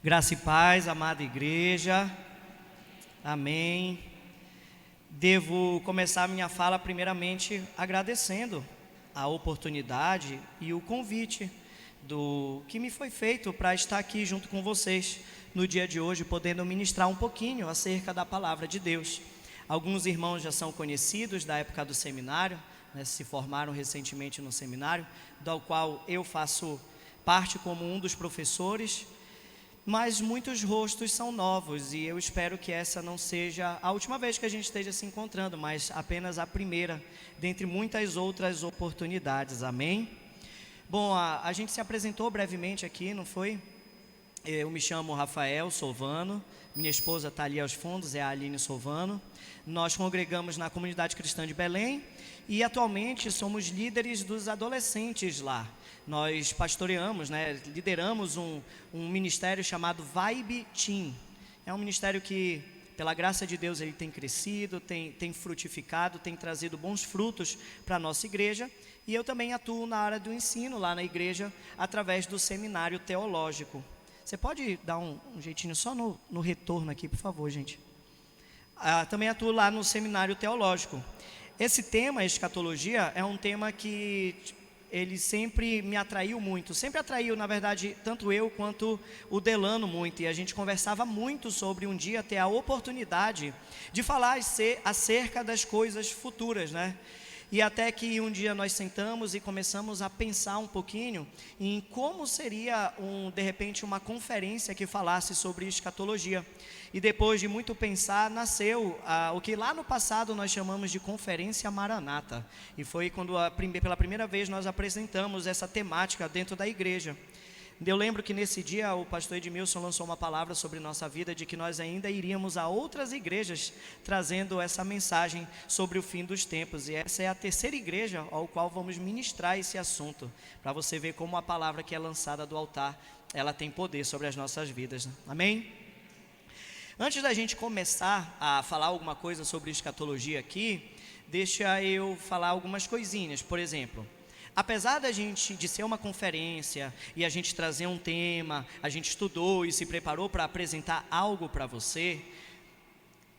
Graça e paz, amada igreja, amém. Devo começar a minha fala primeiramente agradecendo a oportunidade e o convite que me foi feito para estar aqui junto com vocês no dia de hoje, podendo ministrar um pouquinho acerca da palavra de Deus. Alguns irmãos já são conhecidos da época do seminário, se formaram recentemente no seminário, do qual eu faço parte como um dos professores. Mas muitos rostos são novos e eu espero que essa não seja a última vez que a gente esteja se encontrando, mas apenas a primeira, dentre muitas outras oportunidades, amém? Bom, a gente se apresentou brevemente aqui, não foi? Eu me chamo Rafael Solvano, minha esposa está ali aos fundos, é a Aline Solvano. Nós congregamos na Comunidade Cristã de Belém e atualmente somos líderes dos adolescentes lá. Nós pastoreamos, lideramos um ministério chamado Vibe Team. É um ministério que, pela graça de Deus, ele tem crescido, tem frutificado, tem trazido bons frutos para a nossa igreja. E eu também atuo na área do ensino lá na igreja, através do seminário teológico. Você pode dar um jeitinho só no retorno aqui, por favor, gente. Também atuo lá no seminário teológico. Esse tema, escatologia, é um tema que ele sempre me atraiu muito, sempre atraiu, na verdade, tanto eu quanto o Delano muito, e a gente conversava muito sobre um dia ter a oportunidade de falar acerca das coisas futuras, E até que um dia nós sentamos e começamos a pensar um pouquinho em como seria, de repente, uma conferência que falasse sobre escatologia. E depois de muito pensar, nasceu o que lá no passado nós chamamos de Conferência Maranata. E foi quando pela primeira vez nós apresentamos essa temática dentro da igreja. Eu lembro que nesse dia o pastor Edmilson lançou uma palavra sobre nossa vida, de que nós ainda iríamos a outras igrejas trazendo essa mensagem sobre o fim dos tempos. E essa é a terceira igreja ao qual vamos ministrar esse assunto, para você ver como a palavra que é lançada do altar, ela tem poder sobre as nossas vidas. Amém? Antes da gente começar a falar alguma coisa sobre escatologia aqui, deixa eu falar algumas coisinhas. Por exemplo, apesar de ser uma conferência e a gente trazer um tema, a gente estudou e se preparou para apresentar algo para você,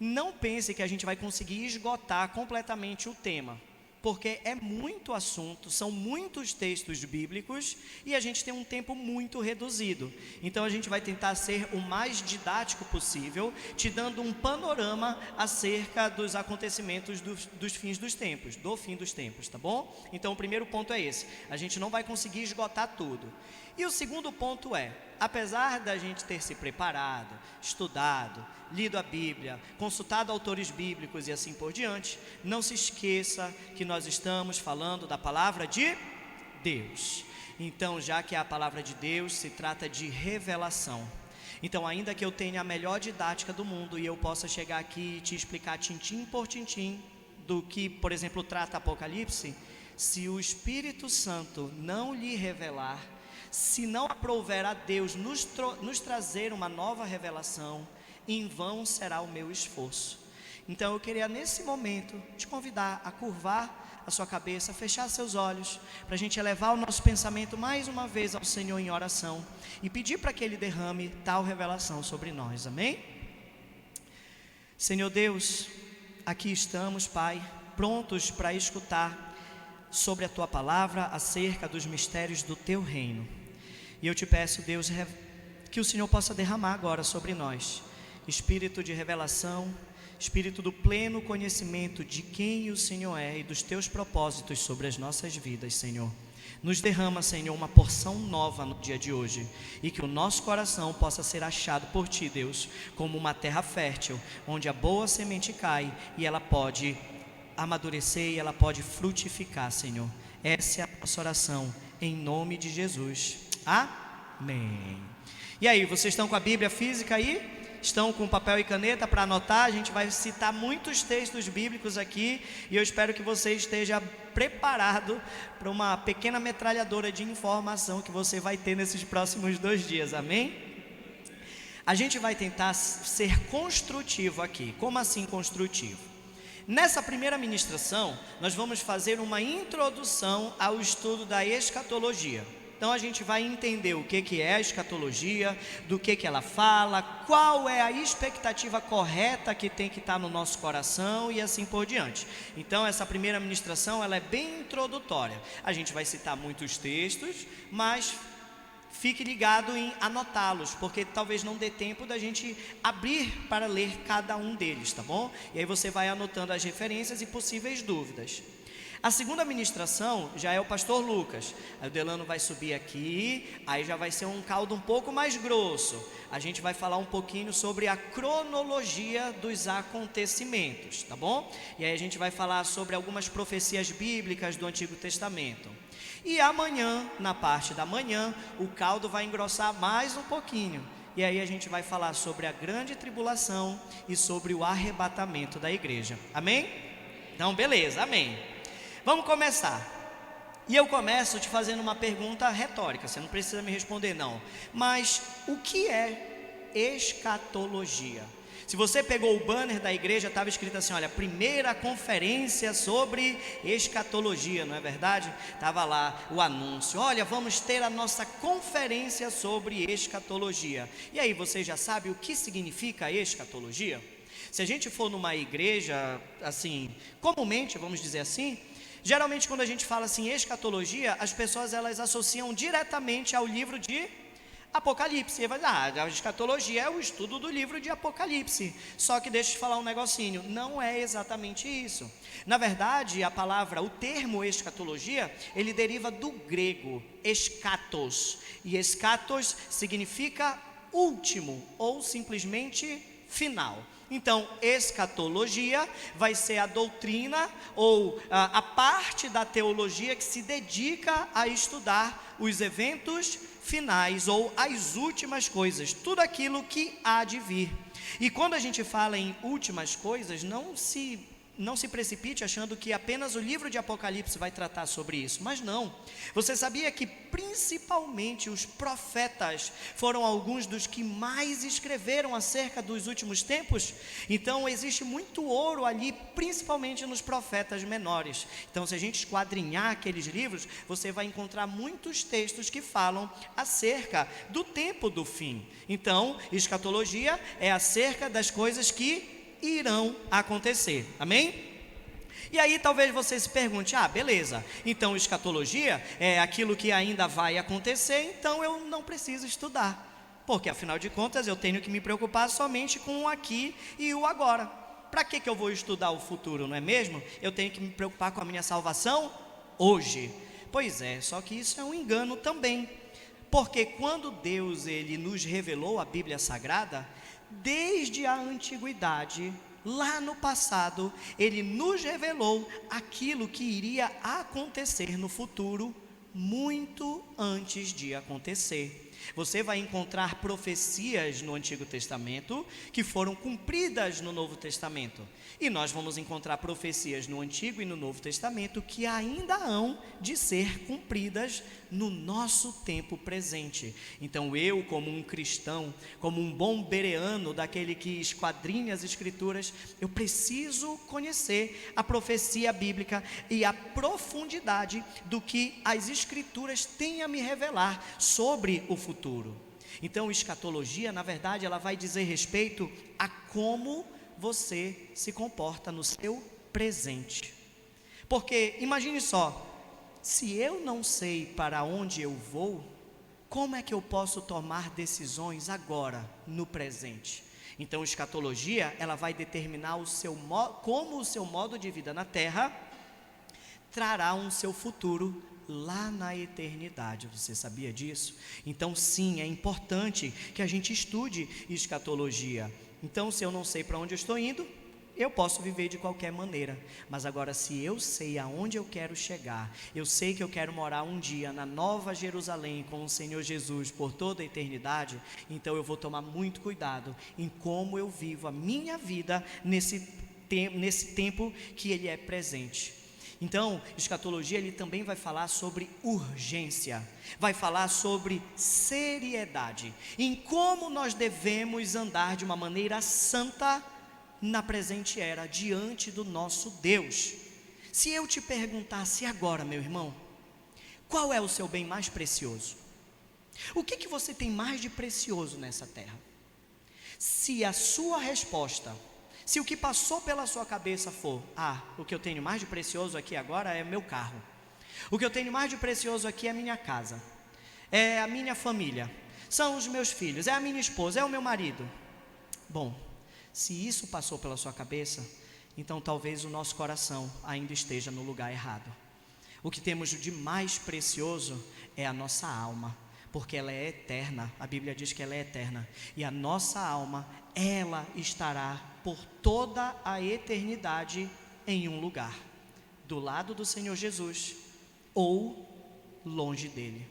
não pense que a gente vai conseguir esgotar completamente o tema, porque é muito assunto, são muitos textos bíblicos e a gente tem um tempo muito reduzido. Então a gente vai tentar ser o mais didático possível, te dando um panorama acerca dos acontecimentos dos fins dos tempos, do fim dos tempos, tá bom? Então o primeiro ponto é esse, a gente não vai conseguir esgotar tudo. E o segundo ponto é, apesar da gente ter se preparado, estudado, lido a Bíblia, consultado autores bíblicos e assim por diante, não se esqueça que nós estamos falando da palavra de Deus. Então, já que a palavra de Deus se trata de revelação, então, ainda que eu tenha a melhor didática do mundo e eu possa chegar aqui e te explicar tintim por tintim do que, por exemplo, trata Apocalipse, se o Espírito Santo não lhe revelar, se não aprouver a Deus nos trazer uma nova revelação, em vão será o meu esforço. Então eu queria nesse momento te convidar a curvar a sua cabeça, fechar seus olhos, para a gente elevar o nosso pensamento mais uma vez ao Senhor em oração e pedir para que Ele derrame tal revelação sobre nós, amém? Senhor Deus, aqui estamos, Pai, prontos para escutar sobre a Tua palavra acerca dos mistérios do Teu reino. E eu te peço, Deus, que o Senhor possa derramar agora sobre nós espírito de revelação, espírito do pleno conhecimento de quem o Senhor é e dos Teus propósitos sobre as nossas vidas, Senhor. Nos derrama, Senhor, uma porção nova no dia de hoje, e que o nosso coração possa ser achado por Ti, Deus, como uma terra fértil, onde a boa semente cai e ela pode amadurecer e ela pode frutificar, Senhor. Essa é a nossa oração, em nome de Jesus. Amém. E aí, vocês estão com a Bíblia física aí? Estão com papel e caneta para anotar? A gente vai citar muitos textos bíblicos aqui e eu espero que você esteja preparado para uma pequena metralhadora de informação que você vai ter nesses próximos 2 dias, amém? A gente vai tentar ser construtivo aqui. Como assim construtivo? Nessa primeira ministração, nós vamos fazer uma introdução ao estudo da escatologia. Então a gente vai entender o que é a escatologia, do que ela fala, qual é a expectativa correta que tem que estar no nosso coração e assim por diante. Então essa primeira ministração ela é bem introdutória. A gente vai citar muitos textos, mas fique ligado em anotá-los, porque talvez não dê tempo da gente abrir para ler cada um deles, tá bom? E aí você vai anotando as referências e possíveis dúvidas. A segunda ministração já é o pastor Lucas. Aí o Delano vai subir aqui, aí já vai ser um caldo um pouco mais grosso. A gente vai falar um pouquinho sobre a cronologia dos acontecimentos, tá bom? E aí a gente vai falar sobre algumas profecias bíblicas do Antigo Testamento. E amanhã, na parte da manhã, o caldo vai engrossar mais um pouquinho. E aí a gente vai falar sobre a grande tribulação e sobre o arrebatamento da igreja. Amém? Então, beleza, amém. Vamos começar. E eu começo te fazendo uma pergunta retórica, você não precisa me responder não. Mas o que é escatologia? Se você pegou o banner da igreja, estava escrito assim, olha, primeira conferência sobre escatologia, não é verdade? Estava lá o anúncio, olha, vamos ter a nossa conferência sobre escatologia. E aí, você já sabe o que significa escatologia? Se a gente for numa igreja, assim, comumente, vamos dizer assim, geralmente quando a gente fala assim, escatologia, as pessoas elas associam diretamente ao livro de Apocalipse. E vai dizer, a escatologia é o estudo do livro de Apocalipse. Só que deixa eu te falar um negocinho, não é exatamente isso. Na verdade, a palavra, o termo escatologia, ele deriva do grego, eschatos. E eschatos significa último ou simplesmente final. Então, escatologia vai ser a doutrina ou a parte da teologia que se dedica a estudar os eventos finais ou as últimas coisas, tudo aquilo que há de vir. E quando a gente fala em últimas coisas, não se precipite achando que apenas o livro de Apocalipse vai tratar sobre isso, mas não. Você sabia que principalmente os profetas foram alguns dos que mais escreveram acerca dos últimos tempos? Então existe muito ouro ali, principalmente nos profetas menores. Então se a gente esquadrinhar aqueles livros, você vai encontrar muitos textos que falam acerca do tempo do fim. Então, escatologia é acerca das coisas que irão acontecer, amém? E aí talvez você se pergunte, beleza, então escatologia é aquilo que ainda vai acontecer, então eu não preciso estudar, porque afinal de contas eu tenho que me preocupar somente com o aqui e o agora. Para que eu vou estudar o futuro, não é mesmo? Eu tenho que me preocupar com a minha salvação hoje. Pois é, só que isso é um engano também, porque quando Deus ele nos revelou a Bíblia Sagrada, desde a antiguidade, lá no passado, ele nos revelou aquilo que iria acontecer no futuro, muito antes de acontecer. Você vai encontrar profecias no Antigo Testamento que foram cumpridas no Novo Testamento. E nós vamos encontrar profecias no Antigo e no Novo Testamento que ainda hão de ser cumpridas no nosso tempo presente. Então eu, como um cristão, como um bom bereano, daquele que esquadrinha as Escrituras, eu preciso conhecer a profecia bíblica e a profundidade do que as Escrituras têm a me revelar sobre o futuro. Então escatologia, na verdade, ela vai dizer respeito a como você se comporta no seu presente. Porque imagine só, se eu não sei para onde eu vou, como é que eu posso tomar decisões agora, no presente? Então escatologia, ela vai determinar como o seu modo de vida na terra trará um seu futuro lá na eternidade. Você sabia disso? Então sim, é importante que a gente estude escatologia. Então se eu não sei para onde eu estou indo, eu posso viver de qualquer maneira, mas agora se eu sei aonde eu quero chegar, eu sei que eu quero morar um dia na Nova Jerusalém com o Senhor Jesus por toda a eternidade, então eu vou tomar muito cuidado em como eu vivo a minha vida nesse tempo que Ele é presente. Então, escatologia ele também vai falar sobre urgência, vai falar sobre seriedade, em como nós devemos andar de uma maneira santa na presente era, diante do nosso Deus. Se eu te perguntasse agora, meu irmão, qual é o seu bem mais precioso? O que você tem mais de precioso nessa terra? Se a sua resposta, se o que passou pela sua cabeça for: o que eu tenho mais de precioso aqui agora é meu carro, o que eu tenho mais de precioso aqui é a minha casa, é a minha família, são os meus filhos, é a minha esposa, é o meu marido. Bom, se isso passou pela sua cabeça, então talvez o nosso coração ainda esteja no lugar errado. O que temos de mais precioso é a nossa alma, porque ela é eterna. A Bíblia diz que ela é eterna, e a nossa alma, ela estará por toda a eternidade em um lugar, do lado do Senhor Jesus ou longe dele.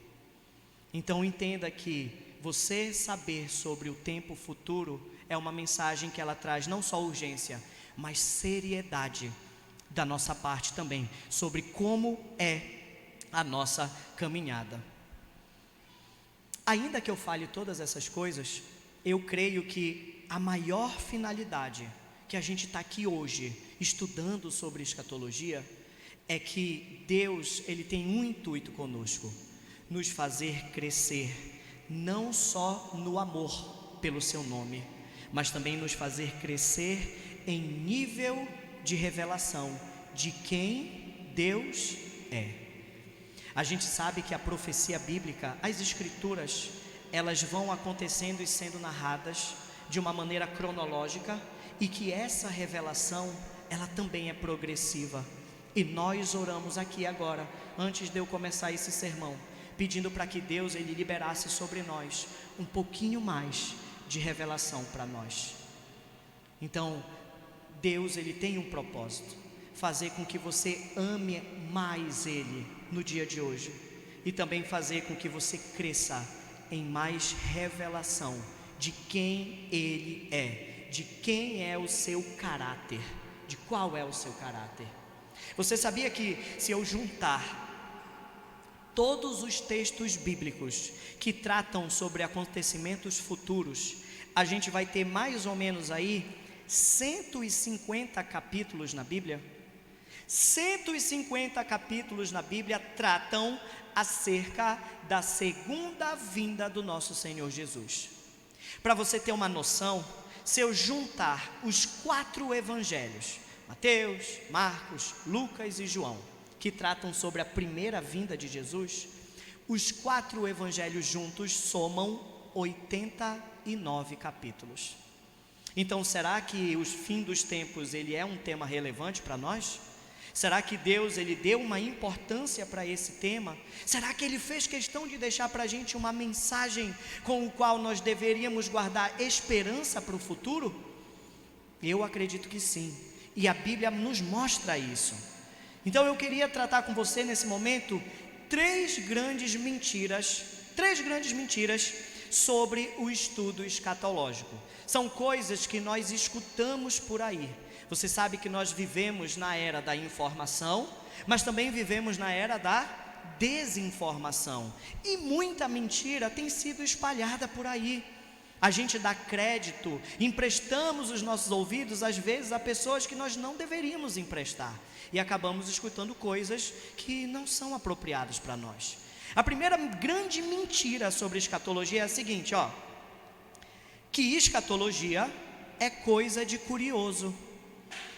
Então entenda que você saber sobre o tempo futuro é uma mensagem que ela traz não só urgência, mas seriedade da nossa parte também, sobre como é a nossa caminhada. Ainda que eu fale todas essas coisas, eu creio que a maior finalidade que a gente está aqui hoje estudando sobre escatologia é que Deus, Ele tem um intuito conosco: nos fazer crescer, não só no amor pelo seu nome, mas também nos fazer crescer em nível de revelação de quem Deus é. A gente sabe que a profecia bíblica, as escrituras, elas vão acontecendo e sendo narradas de uma maneira cronológica, e que essa revelação, ela também é progressiva. E nós oramos aqui agora, antes de eu começar esse sermão, pedindo para que Deus, Ele liberasse sobre nós um pouquinho mais de revelação para nós. Então, Deus, Ele tem um propósito: fazer com que você ame mais Ele no dia de hoje, e também fazer com que você cresça em mais revelação de quem Ele é, de quem é o seu caráter, de qual é o seu caráter. Você sabia que se eu juntar todos os textos bíblicos que tratam sobre acontecimentos futuros, a gente vai ter mais ou menos aí 150 capítulos na Bíblia? 150 capítulos na Bíblia tratam acerca da segunda vinda do nosso Senhor Jesus. Para você ter uma noção, se eu juntar os 4 evangelhos, Mateus, Marcos, Lucas e João, que tratam sobre a primeira vinda de Jesus, os 4 evangelhos juntos somam 89 capítulos. Então, será que o fim dos tempos, ele é um tema relevante para nós? Será que Deus, Ele deu uma importância para esse tema? Será que Ele fez questão de deixar para a gente uma mensagem com o qual nós deveríamos guardar esperança para o futuro? Eu acredito que sim, e a Bíblia nos mostra isso. Então eu queria tratar com você nesse momento 3 grandes mentiras sobre o estudo escatológico. São coisas que nós escutamos por aí. Você sabe que nós vivemos na era da informação, mas também vivemos na era da desinformação, e muita mentira tem sido espalhada por aí. A gente dá crédito, emprestamos os nossos ouvidos às vezes a pessoas que nós não deveríamos emprestar, e acabamos escutando coisas que não são apropriadas para nós. A primeira grande mentira sobre escatologia é a seguinte, que escatologia é coisa de curioso.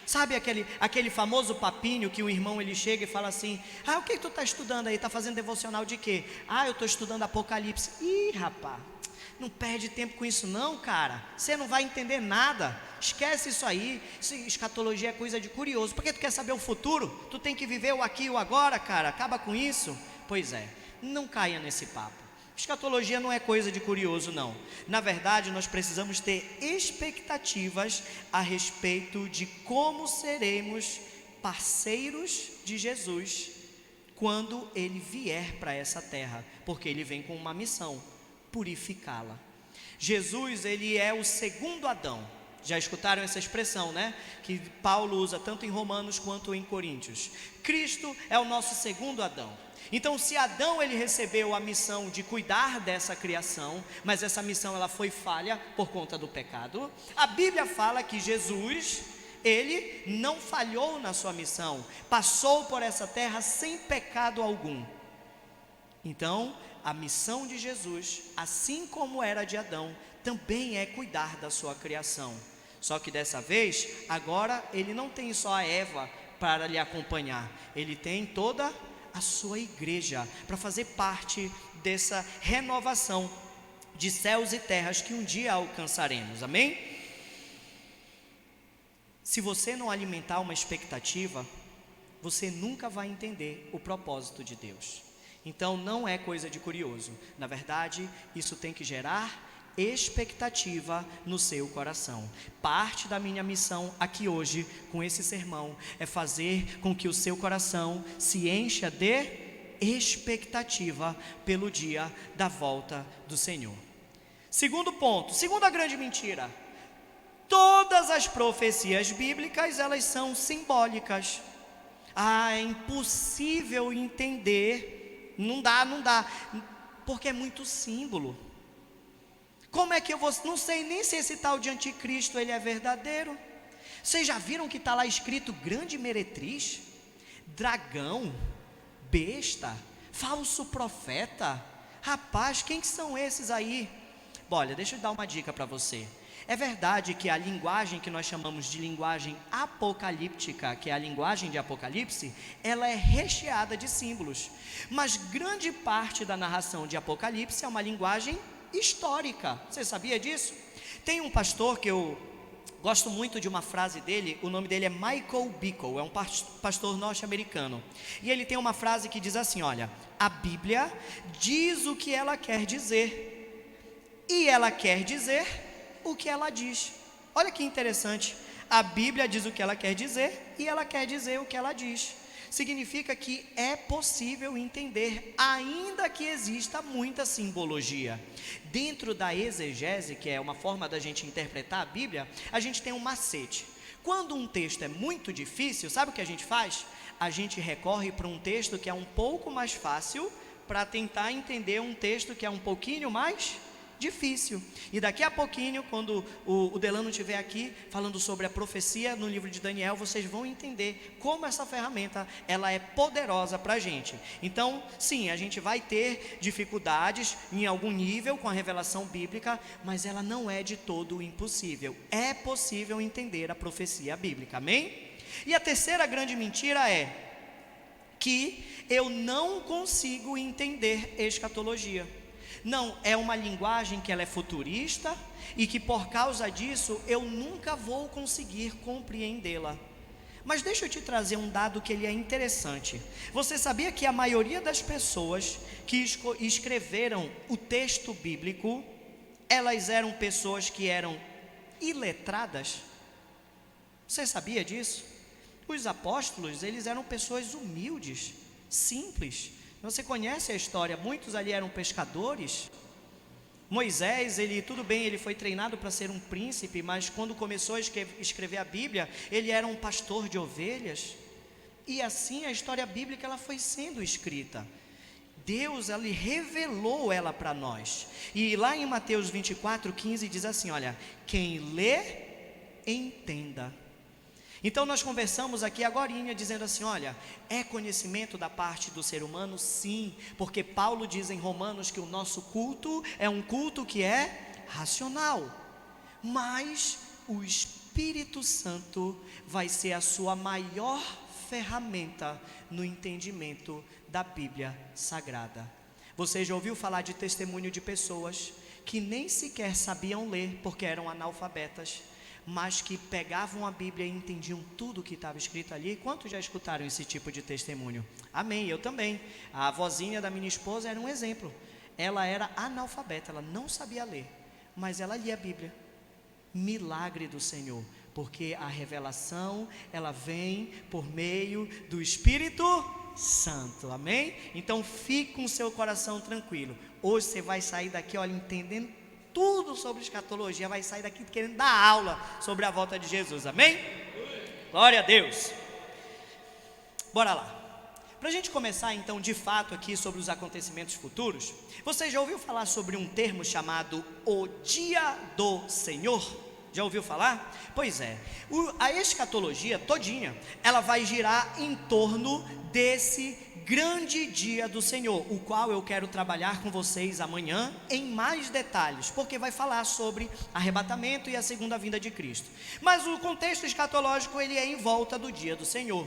Sabe aquele famoso papinho que o irmão ele chega e fala assim: o que tu está estudando aí? Está fazendo devocional de quê? Eu estou estudando Apocalipse. Ih, rapaz, não perde tempo com isso não, cara. Você não vai entender nada. Esquece isso aí. Escatologia é coisa de curioso. Porque tu quer saber o futuro? Tu tem que viver o aqui e o agora, cara. Acaba com isso. Pois é, não caia nesse papo. Escatologia não é coisa de curioso não. Na verdade, nós precisamos ter expectativas a respeito de como seremos parceiros de Jesus quando Ele vier para essa terra, porque Ele vem com uma missão: purificá-la. Jesus, Ele é o segundo Adão. Já escutaram essa expressão, né? Que Paulo usa tanto em Romanos quanto em Coríntios. Cristo é o nosso segundo Adão. Então, se Adão ele recebeu a missão de cuidar dessa criação, mas essa missão ela foi falha por conta do pecado, a Bíblia fala que Jesus, ele não falhou na sua missão, passou por essa terra sem pecado algum. Então, a missão de Jesus, assim como era de Adão, também é cuidar da sua criação. Só que dessa vez, agora ele não tem só a Eva para lhe acompanhar, ele tem toda a sua igreja para fazer parte dessa renovação de céus e terras que um dia alcançaremos, amém? Se você não alimentar uma expectativa, você nunca vai entender o propósito de Deus. Então não é coisa de curioso, na verdade isso tem que gerar expectativa no seu coração. Parte da minha missão aqui hoje com esse sermão é fazer com que o seu coração se encha de expectativa pelo dia da volta do Senhor. Segundo ponto, segunda grande mentira: todas as profecias bíblicas, elas são simbólicas. É impossível entender, não dá, porque é muito símbolo. Como é que eu vou, não sei nem se esse tal de anticristo ele é verdadeiro. Vocês já viram que está lá escrito grande meretriz, dragão, besta, falso profeta? Rapaz, quem que são esses aí? Olha, deixa eu dar uma dica para você. É verdade que a linguagem que nós chamamos de linguagem apocalíptica, que é a linguagem de Apocalipse, ela é recheada de símbolos. Mas grande parte da narração de Apocalipse é uma linguagem histórica. Você sabia disso? Tem um pastor que eu gosto muito de uma frase dele, o nome dele é Michael Bickle, é um pastor norte-americano. E ele tem uma frase que diz assim, olha: a Bíblia diz o que ela quer dizer, e ela quer dizer o que ela diz. Olha que interessante, a Bíblia diz o que ela quer dizer, e ela quer dizer o que ela diz. Significa que é possível entender, ainda que exista muita simbologia. Dentro da exegese, que é uma forma da gente interpretar a Bíblia, a gente tem um macete. Quando um texto é muito difícil, sabe o que a gente faz? A gente recorre para um texto que é um pouco mais fácil, para tentar entender um texto que é um pouquinho mais difícil. E daqui a pouquinho, quando o Delano estiver aqui falando sobre a profecia no livro de Daniel, vocês vão entender como essa ferramenta ela é poderosa para a gente. Então sim, a gente vai ter dificuldades em algum nível com a revelação bíblica, mas ela não é de todo impossível. É possível entender a profecia bíblica, amém? E a terceira grande mentira é que eu não consigo entender escatologia. Não, é uma linguagem que ela é futurista e que por causa disso eu nunca vou conseguir compreendê-la. Mas deixa eu te trazer um dado que ele é interessante. Você sabia que a maioria das pessoas que escreveram o texto bíblico, elas eram pessoas que eram iletradas? Você sabia disso? Os apóstolos, eles eram pessoas humildes, simples. Você conhece a história, muitos ali eram pescadores. Moisés, ele foi treinado para ser um príncipe, mas quando começou a escrever a Bíblia, ele era um pastor de ovelhas. E assim a história bíblica ela foi sendo escrita. Deus ele revelou ela para nós. E lá em Mateus 24:15 diz assim, olha: quem lê, entenda. Então nós conversamos aqui agorinha dizendo assim, olha, é conhecimento da parte do ser humano? Sim, porque Paulo diz em Romanos que o nosso culto é um culto que é racional, mas o Espírito Santo vai ser a sua maior ferramenta no entendimento da Bíblia Sagrada. Você já ouviu falar de testemunho de pessoas que nem sequer sabiam ler porque eram analfabetas, mas que pegavam a Bíblia e entendiam tudo que estava escrito ali? Quantos já escutaram esse tipo de testemunho? Amém, eu também. A avózinha da minha esposa era um exemplo. Ela era analfabeta, ela não sabia ler, mas ela lia a Bíblia. Milagre do Senhor, porque a revelação, ela vem por meio do Espírito Santo, amém? Então fique com o seu coração tranquilo. Hoje você vai sair daqui, olha, entendendo tudo sobre escatologia, vai sair daqui querendo dar aula sobre a volta de Jesus, amém? Glória a Deus. Bora lá. Para a gente começar então de fato aqui sobre os acontecimentos futuros, você já ouviu falar sobre um termo chamado o Dia do Senhor? Já ouviu falar? Pois é, a escatologia todinha, ela vai girar em torno desse grande dia do Senhor, o qual eu quero trabalhar com vocês amanhã em mais detalhes, porque vai falar sobre arrebatamento e a segunda vinda de Cristo. Mas o contexto escatológico, ele é em volta do dia do Senhor.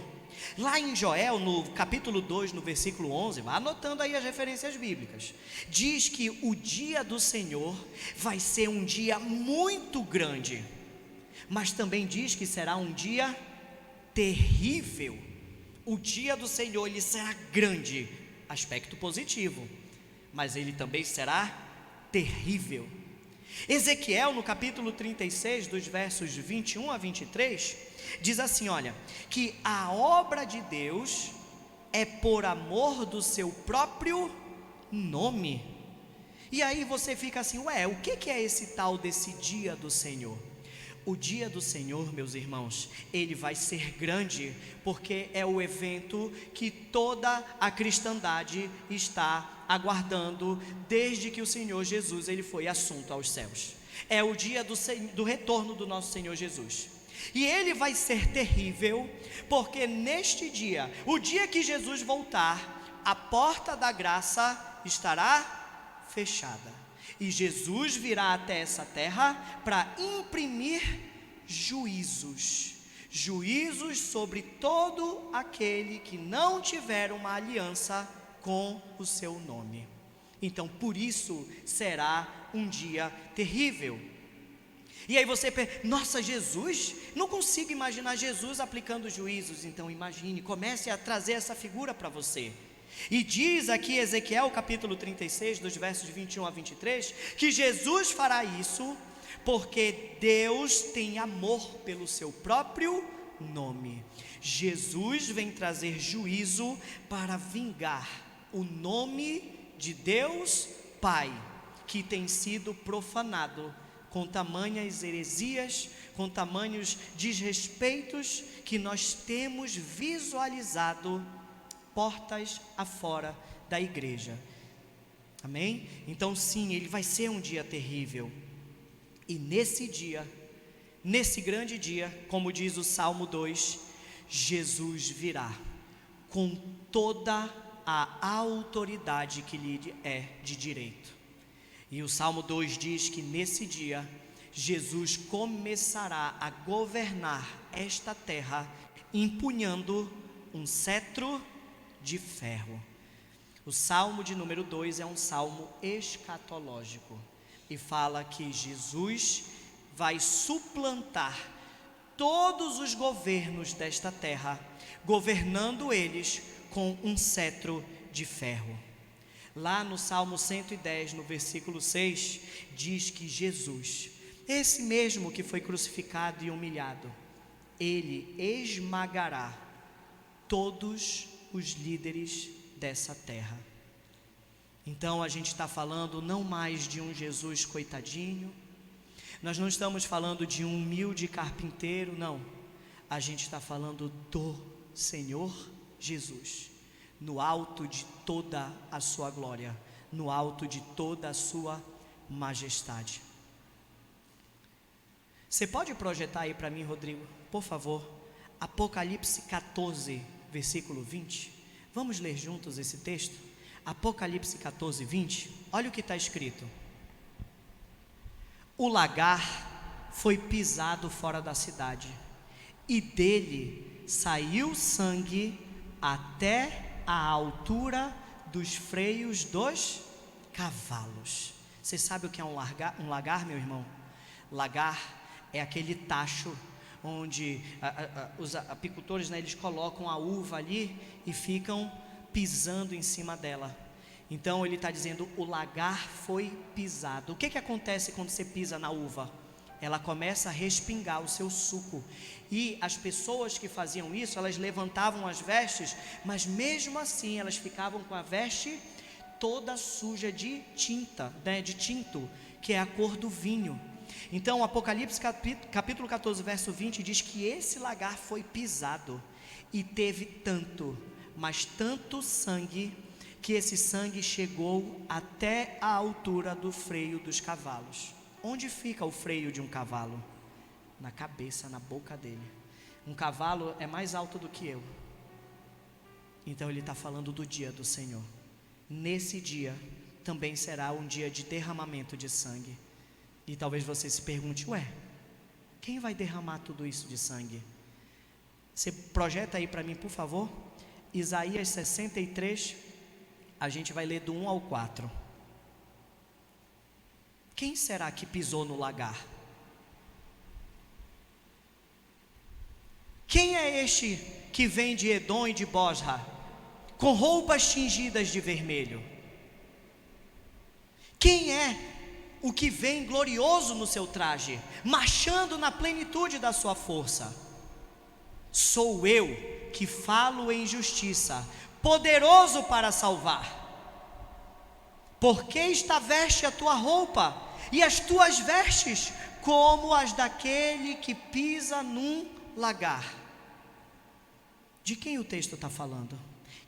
Lá em Joel, no capítulo 2, no versículo 11, vai anotando aí as referências bíblicas, diz que o dia do Senhor vai ser um dia muito grande, mas também diz que será um dia terrível. O dia do Senhor, ele será grande, aspecto positivo, mas ele também será terrível. Ezequiel, no capítulo 36, dos versos 21 a 23, diz assim, olha, que a obra de Deus é por amor do seu próprio nome. E aí você fica assim, o que é esse tal desse dia do Senhor? O dia do Senhor, meus irmãos, ele vai ser grande, porque é o evento que toda a cristandade está aguardando, desde que o Senhor Jesus, ele foi assunto aos céus. É o dia do retorno do nosso Senhor Jesus. E ele vai ser terrível, porque neste dia, o dia que Jesus voltar, a porta da graça estará fechada. E Jesus virá até essa terra para imprimir juízos sobre todo aquele que não tiver uma aliança com o seu nome. Então, por isso será um dia terrível. E aí você pensa, nossa, Jesus? Não consigo imaginar Jesus aplicando juízos. Então imagine, comece a trazer essa figura para você. E diz aqui Ezequiel capítulo 36, dos versos 21 a 23, que Jesus fará isso porque Deus tem amor pelo seu próprio nome. Jesus vem trazer juízo para vingar o nome de Deus Pai, que tem sido profanado com tamanhas heresias, com tamanhos desrespeitos que nós temos visualizado portas afora da igreja. Amém? Então sim, ele vai ser um dia terrível. E nesse dia, nesse grande dia, como diz o Salmo 2, Jesus virá com toda a autoridade que lhe é de direito. E o Salmo 2 diz que nesse dia, Jesus começará a governar esta terra, empunhando um cetro de ferro. O Salmo de número 2 é um salmo escatológico e fala que Jesus vai suplantar todos os governos desta terra, governando eles com um cetro de ferro. Lá no Salmo 110, no versículo 6, diz que Jesus, esse mesmo que foi crucificado e humilhado, ele esmagará todos os líderes dessa terra. Então a gente está falando não mais de um Jesus coitadinho, nós não estamos falando de um humilde carpinteiro, não. A gente está falando do Senhor Jesus, no alto de toda a sua glória, no alto de toda a sua majestade. Você pode projetar aí para mim, Rodrigo, por favor, Apocalipse 14, versículo 20. Vamos ler juntos esse texto? Apocalipse 14, 20. Olha o que está escrito: o lagar foi pisado fora da cidade, e dele saiu sangue até a altura dos freios dos cavalos. Você sabe o que é um lagar, meu irmão? Lagar é aquele tacho onde os apicultores, eles colocam a uva ali e ficam pisando em cima dela. Então ele está dizendo, o lagar foi pisado. O que acontece quando você pisa na uva? Ela começa a respingar o seu suco. E as pessoas que faziam isso, elas levantavam as vestes, mas mesmo assim elas ficavam com a veste toda suja de tinta, né, de tinto, que é a cor do vinho. Então Apocalipse capítulo 14, verso 20 diz que esse lagar foi pisado e teve tanto, mas tanto sangue, que esse sangue chegou até a altura do freio dos cavalos. Onde fica o freio de um cavalo? na cabeça, na boca dele. Um cavalo é mais alto do que eu. Então ele está falando do dia do Senhor. Nesse dia também será um dia de derramamento de sangue. E talvez você se pergunte, ué, quem vai derramar tudo isso de sangue? Você projeta aí para mim, por favor, Isaías 63, a gente vai ler do 1 ao 4. Quem será que pisou no lagar? Quem é este que vem de Edom e de Bosra, com roupas tingidas de vermelho? Quem é o que vem glorioso no seu traje, marchando na plenitude da sua força? Sou eu que falo em justiça, poderoso para salvar. Por que está veste a tua roupa, e as tuas vestes como as daquele que pisa num lagar? De quem o texto está falando?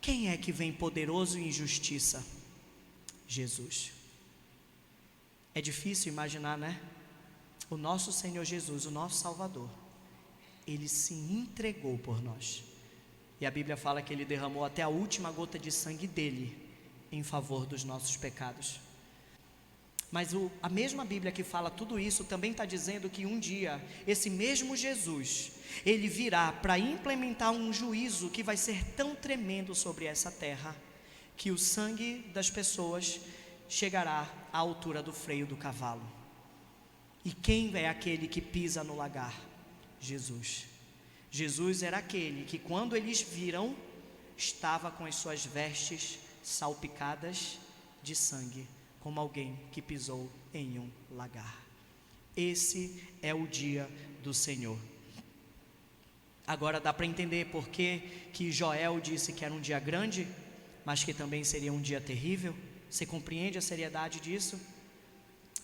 Quem é que vem poderoso em justiça? Jesus. É difícil imaginar, né? O nosso Senhor Jesus, o nosso Salvador, Ele se entregou por nós. E a Bíblia fala que Ele derramou até a última gota de sangue dele em favor dos nossos pecados. Mas a mesma Bíblia que fala tudo isso também está dizendo que um dia esse mesmo Jesus, Ele virá para implementar um juízo que vai ser tão tremendo sobre essa terra, que o sangue das pessoas chegará à altura do freio do cavalo. E quem é aquele que pisa no lagar? Jesus. Jesus era aquele que, quando eles viram, estava com as suas vestes salpicadas de sangue, como alguém que pisou em um lagar. Esse é o dia do Senhor. Agora dá para entender por que Joel disse que era um dia grande, mas que também seria um dia terrível. Você compreende a seriedade disso?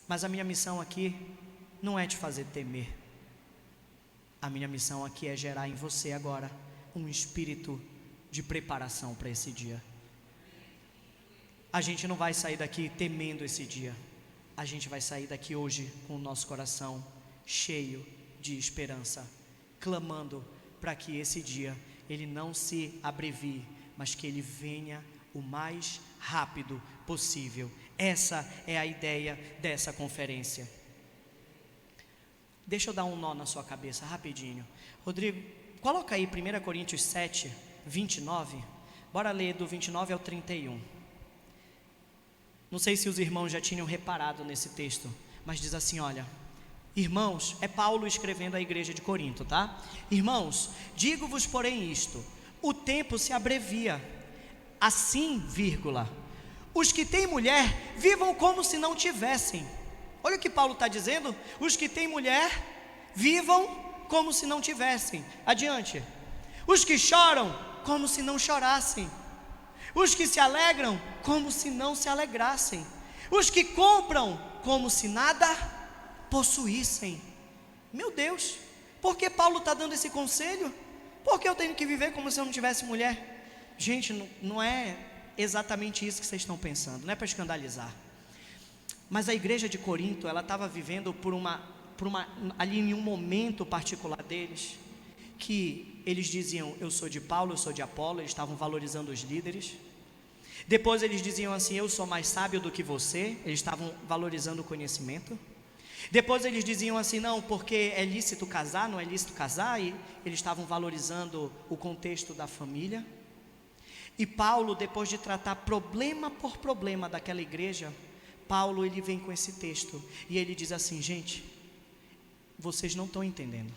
Mas a minha missão aqui não é te fazer temer. A minha missão aqui é gerar em você agora um espírito de preparação para esse dia. A gente não vai sair daqui temendo esse dia. A gente vai sair daqui hoje com o nosso coração cheio de esperança, clamando para que esse dia ele não se abrevie, mas que ele venha o mais rápido possível. Essa é a ideia dessa conferência. Deixa eu dar um nó na sua cabeça rapidinho. Rodrigo, coloca aí 1 Coríntios 7, 29. Bora ler do 29 ao 31. Não sei se os irmãos já tinham reparado nesse texto, mas diz assim, olha: irmãos, é Paulo escrevendo à igreja de Corinto, tá? Irmãos, digo-vos porém isto: o tempo se abrevia. Assim, vírgula, os que têm mulher, vivam como se não tivessem. Olha o que Paulo está dizendo: os que têm mulher, vivam como se não tivessem. Adiante. Os que choram, como se não chorassem. Os que se alegram, como se não se alegrassem. Os que compram, como se nada possuíssem. Meu Deus, por que Paulo está dando esse conselho? Por que eu tenho que viver como se eu não tivesse mulher? Gente, não é exatamente isso que vocês estão pensando, não é para escandalizar. Mas a igreja de Corinto, ela estava vivendo ali em um momento particular deles, que eles diziam, eu sou de Paulo, eu sou de Apolo, eles estavam valorizando os líderes. Depois eles diziam assim, eu sou mais sábio do que você, eles estavam valorizando o conhecimento. Depois eles diziam assim, não, porque é lícito casar, não é lícito casar, e eles estavam valorizando o contexto da família. E Paulo, depois de tratar problema por problema daquela igreja, Paulo ele vem com esse texto, e ele diz assim, gente, vocês não estão entendendo,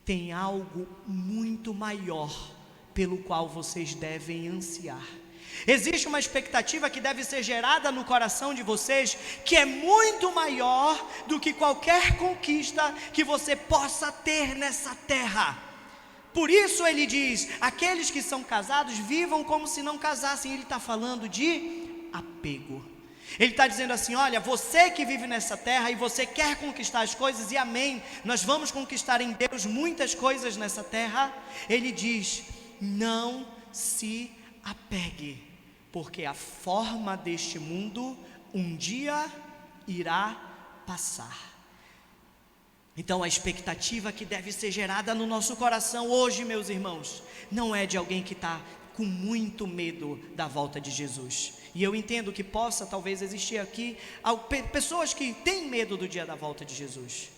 tem algo muito maior pelo qual vocês devem ansiar. Existe uma expectativa que deve ser gerada no coração de vocês, que é muito maior do que qualquer conquista que você possa ter nessa terra. Por isso ele diz, aqueles que são casados, vivam como se não casassem. Ele está falando de apego. Ele está dizendo assim, olha, você que vive nessa terra e você quer conquistar as coisas, e amém, nós vamos conquistar em Deus muitas coisas nessa terra. Ele diz, não se apegue, porque a forma deste mundo um dia irá passar. Então a expectativa que deve ser gerada no nosso coração hoje, meus irmãos, não é de alguém que está com muito medo da volta de Jesus. E eu entendo que possa talvez existir aqui pessoas que têm medo do dia da volta de Jesus.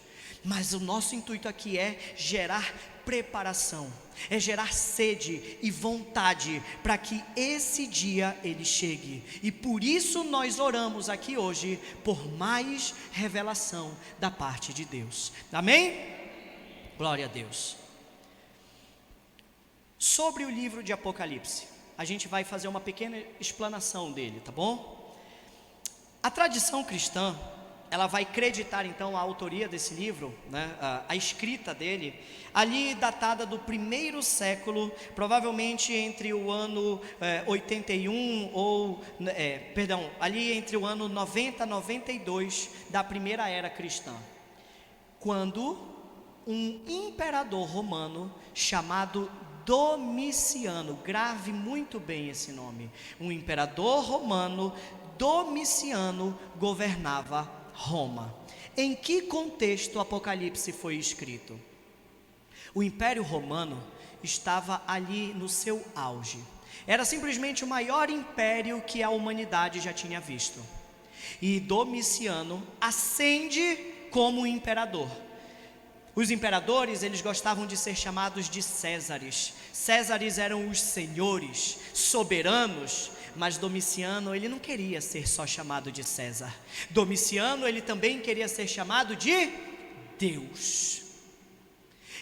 Mas o nosso intuito aqui é gerar preparação, é gerar sede e vontade para que esse dia ele chegue. E por isso nós oramos aqui hoje por mais revelação da parte de Deus. Amém? Glória a Deus. Sobre o livro de Apocalipse, a gente vai fazer uma pequena explanação dele, tá bom? A tradição cristã, ela vai acreditar então a autoria desse livro, né, a escrita dele, ali datada do 1º século, provavelmente entre o ano 81 ali entre o ano 90 e 92 da primeira era cristã, quando um imperador romano chamado Domiciano, grave muito bem esse nome, um imperador romano, Domiciano, governava Roma. Em que contexto o Apocalipse foi escrito? O Império Romano estava ali no seu auge. Era simplesmente o maior império que a humanidade já tinha visto. E Domiciano ascende como imperador. Os imperadores, eles gostavam de ser chamados de Césares. Césares eram os senhores, soberanos, mas Domiciano, ele não queria ser só chamado de César. Domiciano, ele também queria ser chamado de Deus.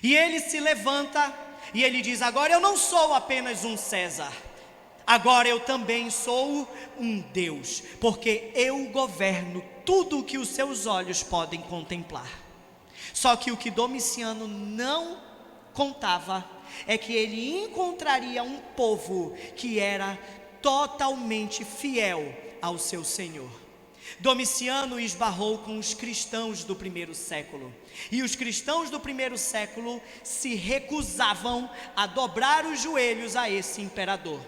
E ele se levanta e ele diz: agora eu não sou apenas um César, agora eu também sou um Deus, porque eu governo tudo o que os seus olhos podem contemplar. Só que o que Domiciano não contava é que ele encontraria um povo que era totalmente fiel ao seu Senhor. Domiciano esbarrou com os cristãos do 1º século, e os cristãos do 1º século se recusavam a dobrar os joelhos a esse imperador,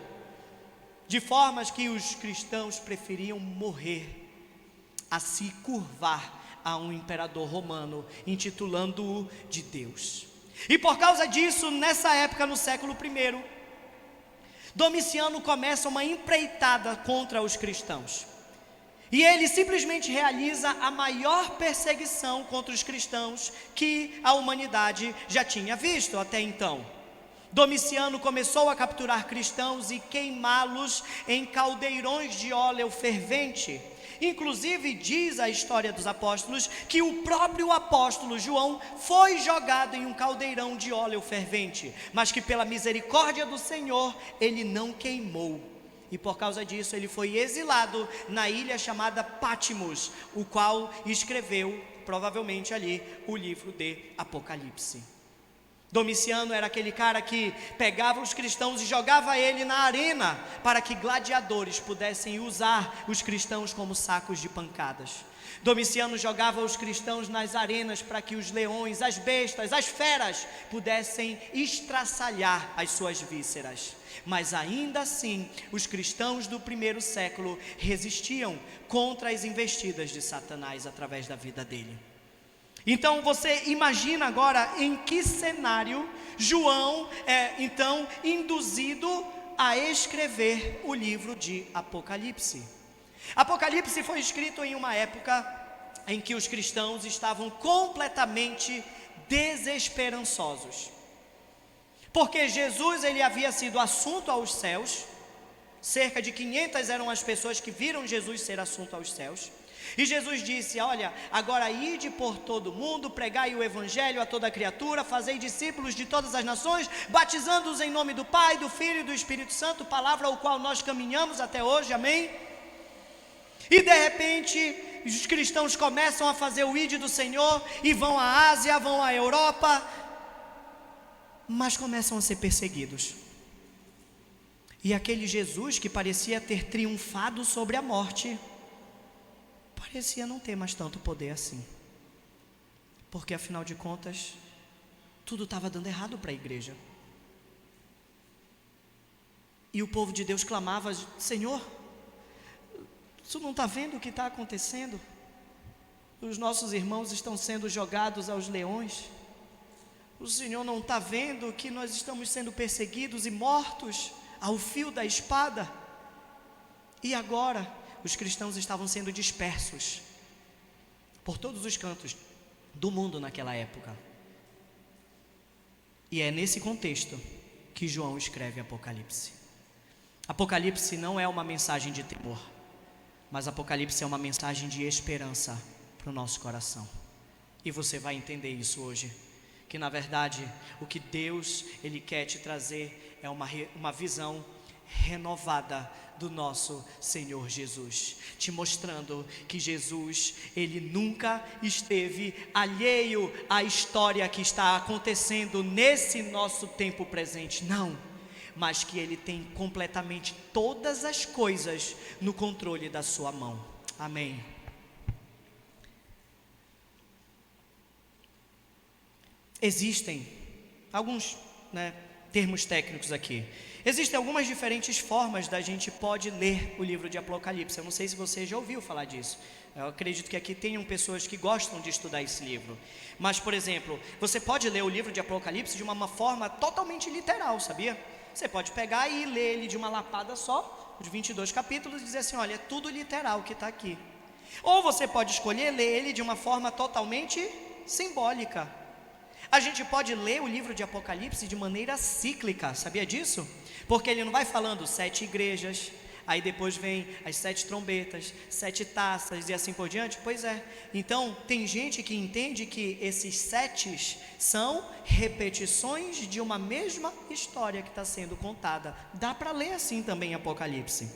de formas que os cristãos preferiam morrer a se curvar a um imperador romano, intitulando-o de Deus. E por causa disso, nessa época, no século I, Domiciano começa uma empreitada contra os cristãos. E ele simplesmente realiza a maior perseguição contra os cristãos que a humanidade já tinha visto até então. Domiciano começou a capturar cristãos e queimá-los em caldeirões de óleo fervente. Inclusive diz a história dos apóstolos que o próprio apóstolo João foi jogado em um caldeirão de óleo fervente, mas que pela misericórdia do Senhor ele não queimou. E por causa disso ele foi exilado na ilha chamada Patmos, o qual escreveu provavelmente ali o livro de Apocalipse. Domiciano era aquele cara que pegava os cristãos e jogava ele na arena para que gladiadores pudessem usar os cristãos como sacos de pancadas. Domiciano jogava os cristãos nas arenas para que os leões, as bestas, as feras pudessem estraçalhar as suas vísceras. Mas ainda assim, os cristãos do 1º século resistiam contra as investidas de Satanás através da vida dele. Então você imagina agora em que cenário João é então induzido a escrever o livro de Apocalipse. Apocalipse foi escrito em uma época em que os cristãos estavam completamente desesperançosos, porque Jesus ele havia sido assunto aos céus. Cerca de 500 eram as pessoas que viram Jesus ser assunto aos céus. E Jesus disse: olha, agora ide por todo o mundo, pregai o evangelho a toda criatura, fazei discípulos de todas as nações, batizando-os em nome do Pai, do Filho e do Espírito Santo, palavra ao qual nós caminhamos até hoje, amém? E de repente, os cristãos começam a fazer o ide do Senhor, e vão à Ásia, vão à Europa, mas começam a ser perseguidos. E aquele Jesus que parecia ter triunfado sobre a morte, parecia não ter mais tanto poder assim, porque afinal de contas, tudo estava dando errado para a igreja. E o povo de Deus clamava: Senhor, tu não está vendo o que está acontecendo? os nossos irmãos estão sendo jogados aos leões. O Senhor não está vendo que nós estamos sendo perseguidos e mortos ao fio da espada? E agora, os cristãos estavam sendo dispersos por todos os cantos do mundo naquela época. E é nesse contexto que João escreve Apocalipse. Apocalipse não é uma mensagem de temor, mas Apocalipse é uma mensagem de esperança para o nosso coração. E você vai entender isso hoje, que na verdade o que Deus Ele quer te trazer é uma visão renovada do nosso Senhor Jesus, te mostrando que Jesus, Ele nunca esteve alheio à história que está acontecendo nesse nosso tempo presente, não, mas que Ele tem completamente todas as coisas no controle da sua mão. Amém. Existem alguns, termos técnicos aqui. Existem algumas diferentes formas da gente pode ler o livro de Apocalipse. Eu não sei se você já ouviu falar disso. Eu acredito que aqui tenham pessoas que gostam de estudar esse livro. Mas, por exemplo, você pode ler o livro de Apocalipse de uma forma totalmente literal, sabia? Você pode pegar e ler ele de uma lapada só, os 22 capítulos, e dizer assim, olha, é tudo literal que está aqui. Ou você pode escolher ler ele de uma forma totalmente simbólica. A gente pode ler o livro de Apocalipse de maneira cíclica, sabia disso? Porque ele não vai falando 7 igrejas, aí depois vem as 7 trombetas, 7 taças e assim por diante. Pois é, então tem gente que entende que esses 7 são repetições de uma mesma história que está sendo contada. Dá para ler assim também Apocalipse.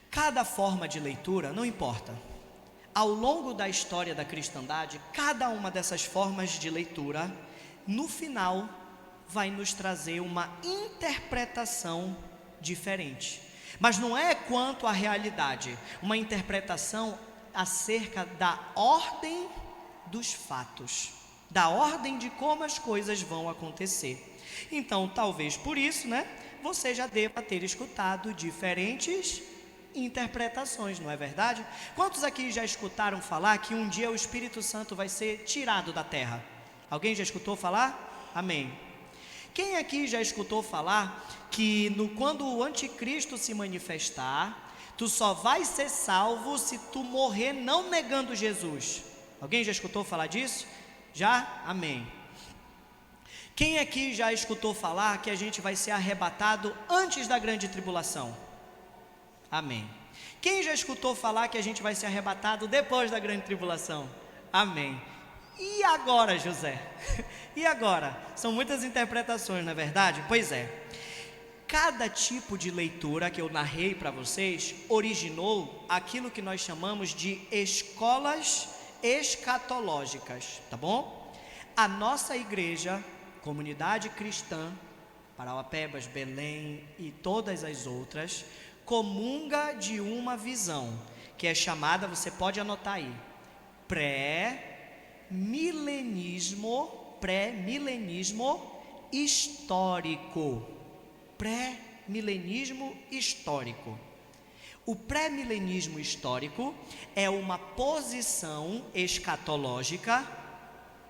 Cada forma de leitura, não importa. Ao longo da história da cristandade, cada uma dessas formas de leitura, no final, vai nos trazer uma interpretação diferente. Mas não é quanto à realidade, uma interpretação acerca da ordem dos fatos, da ordem de como as coisas vão acontecer. Então, talvez por isso, você já deva ter escutado diferentes interpretações, não é verdade? Quantos aqui já escutaram falar que um dia o Espírito Santo vai ser tirado da terra? Alguém já escutou falar? Amém. Quem aqui já escutou falar que quando o anticristo se manifestar, tu só vai ser salvo se tu morrer não negando Jesus? Alguém já escutou falar disso? Já? Amém. Quem aqui já escutou falar que a gente vai ser arrebatado antes da grande tribulação? Amém. Quem já escutou falar que a gente vai ser arrebatado depois da grande tribulação? Amém. E agora, José? E agora? São muitas interpretações, não é verdade? Pois é. Cada tipo de leitura que eu narrei para vocês originou aquilo que nós chamamos de escolas escatológicas, tá bom? A nossa igreja, comunidade cristã, Parauapebas, Belém e todas as outras, comunga de uma visão que é chamada, você pode anotar aí, pré-milenismo histórico. Pré-milenismo histórico. O pré-milenismo histórico é uma posição escatológica,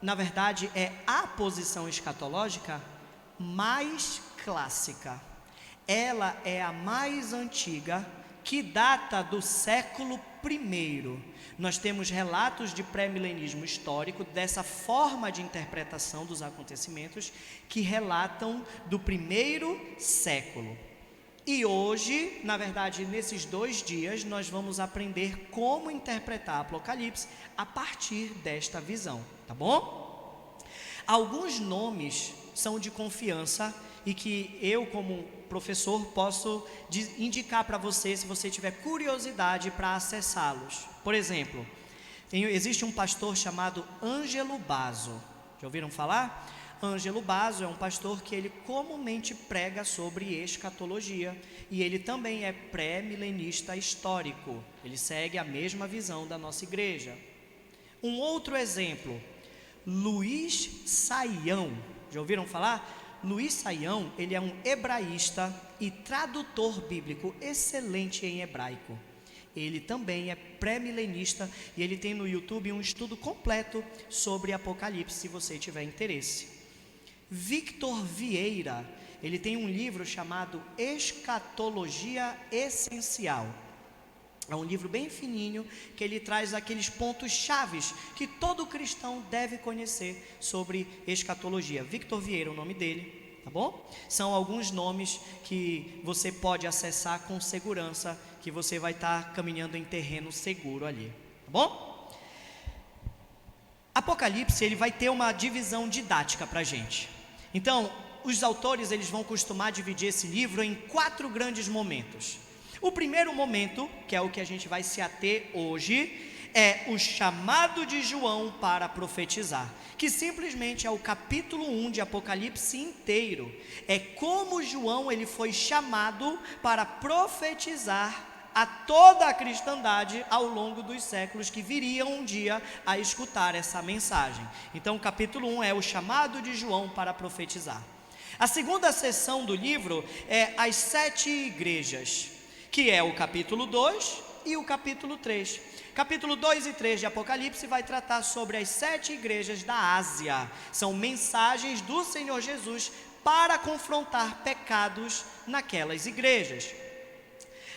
na verdade é a posição escatológica mais clássica. Ela é a mais antiga, que data do século I. Nós temos relatos de pré-milenismo histórico, dessa forma de interpretação dos acontecimentos, que relatam do primeiro século. E hoje, na verdade, nesses 2 dias, nós vamos aprender como interpretar Apocalipse a partir desta visão, tá bom? Alguns nomes são de confiança e que eu, como professor, posso indicar para você, se você tiver curiosidade para acessá-los. Por exemplo, existe um pastor chamado Ângelo Basso. Já ouviram falar? Ângelo Basso é um pastor que ele comumente prega sobre escatologia, e ele também é pré-milenista histórico. Ele segue a mesma visão da nossa igreja. Um outro exemplo, Luiz Saião. Já ouviram falar? Luiz Saião, ele é um hebraísta e tradutor bíblico excelente em hebraico. Ele também é pré-milenista e ele tem no YouTube um estudo completo sobre Apocalipse, se você tiver interesse. Victor Vieira, ele tem um livro chamado Escatologia Essencial. É um livro bem fininho, que ele traz aqueles pontos chaves que todo cristão deve conhecer sobre escatologia. Victor Vieira, o nome dele, tá bom? São alguns nomes que você pode acessar com segurança, que você vai estar caminhando em terreno seguro ali, tá bom? Apocalipse, ele vai ter uma divisão didática para a gente. Então, os autores, eles vão costumar dividir esse livro em 4 grandes momentos. O primeiro momento, que é o que a gente vai se ater hoje, é o chamado de João para profetizar, que simplesmente é o capítulo 1 de Apocalipse inteiro. É como João ele foi chamado para profetizar a toda a cristandade ao longo dos séculos que viriam um dia a escutar essa mensagem. Então o capítulo 1 é o chamado de João para profetizar. A segunda seção do livro é as 7 igrejas, que é o capítulo 2 e o capítulo 3. Capítulo 2 e 3 de Apocalipse vai tratar sobre as 7 igrejas da Ásia. São mensagens do Senhor Jesus para confrontar pecados naquelas igrejas.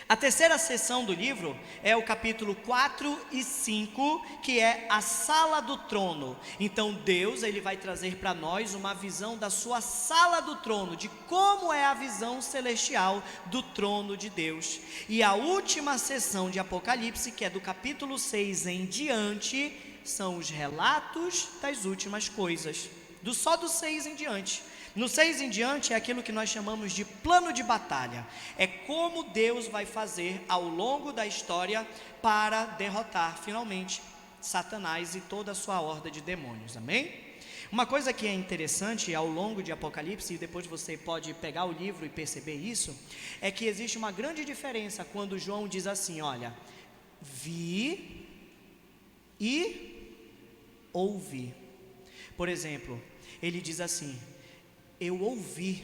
A terceira seção do livro é o capítulo 4 e 5, que é a sala do trono. Então Deus ele vai trazer para nós uma visão da sua sala do trono, de como é a visão celestial do trono de Deus. E a última seção de Apocalipse, que é do capítulo 6 em diante, são os relatos das últimas coisas, só do 6 em diante. No 6 em diante é aquilo que nós chamamos de plano de batalha. É como Deus vai fazer ao longo da história para derrotar finalmente Satanás e toda a sua horda de demônios, amém? Uma coisa que é interessante ao longo de Apocalipse, e depois você pode pegar o livro e perceber isso, é que existe uma grande diferença quando João diz assim, olha, vi e ouvi. Por exemplo, ele diz assim, eu ouvi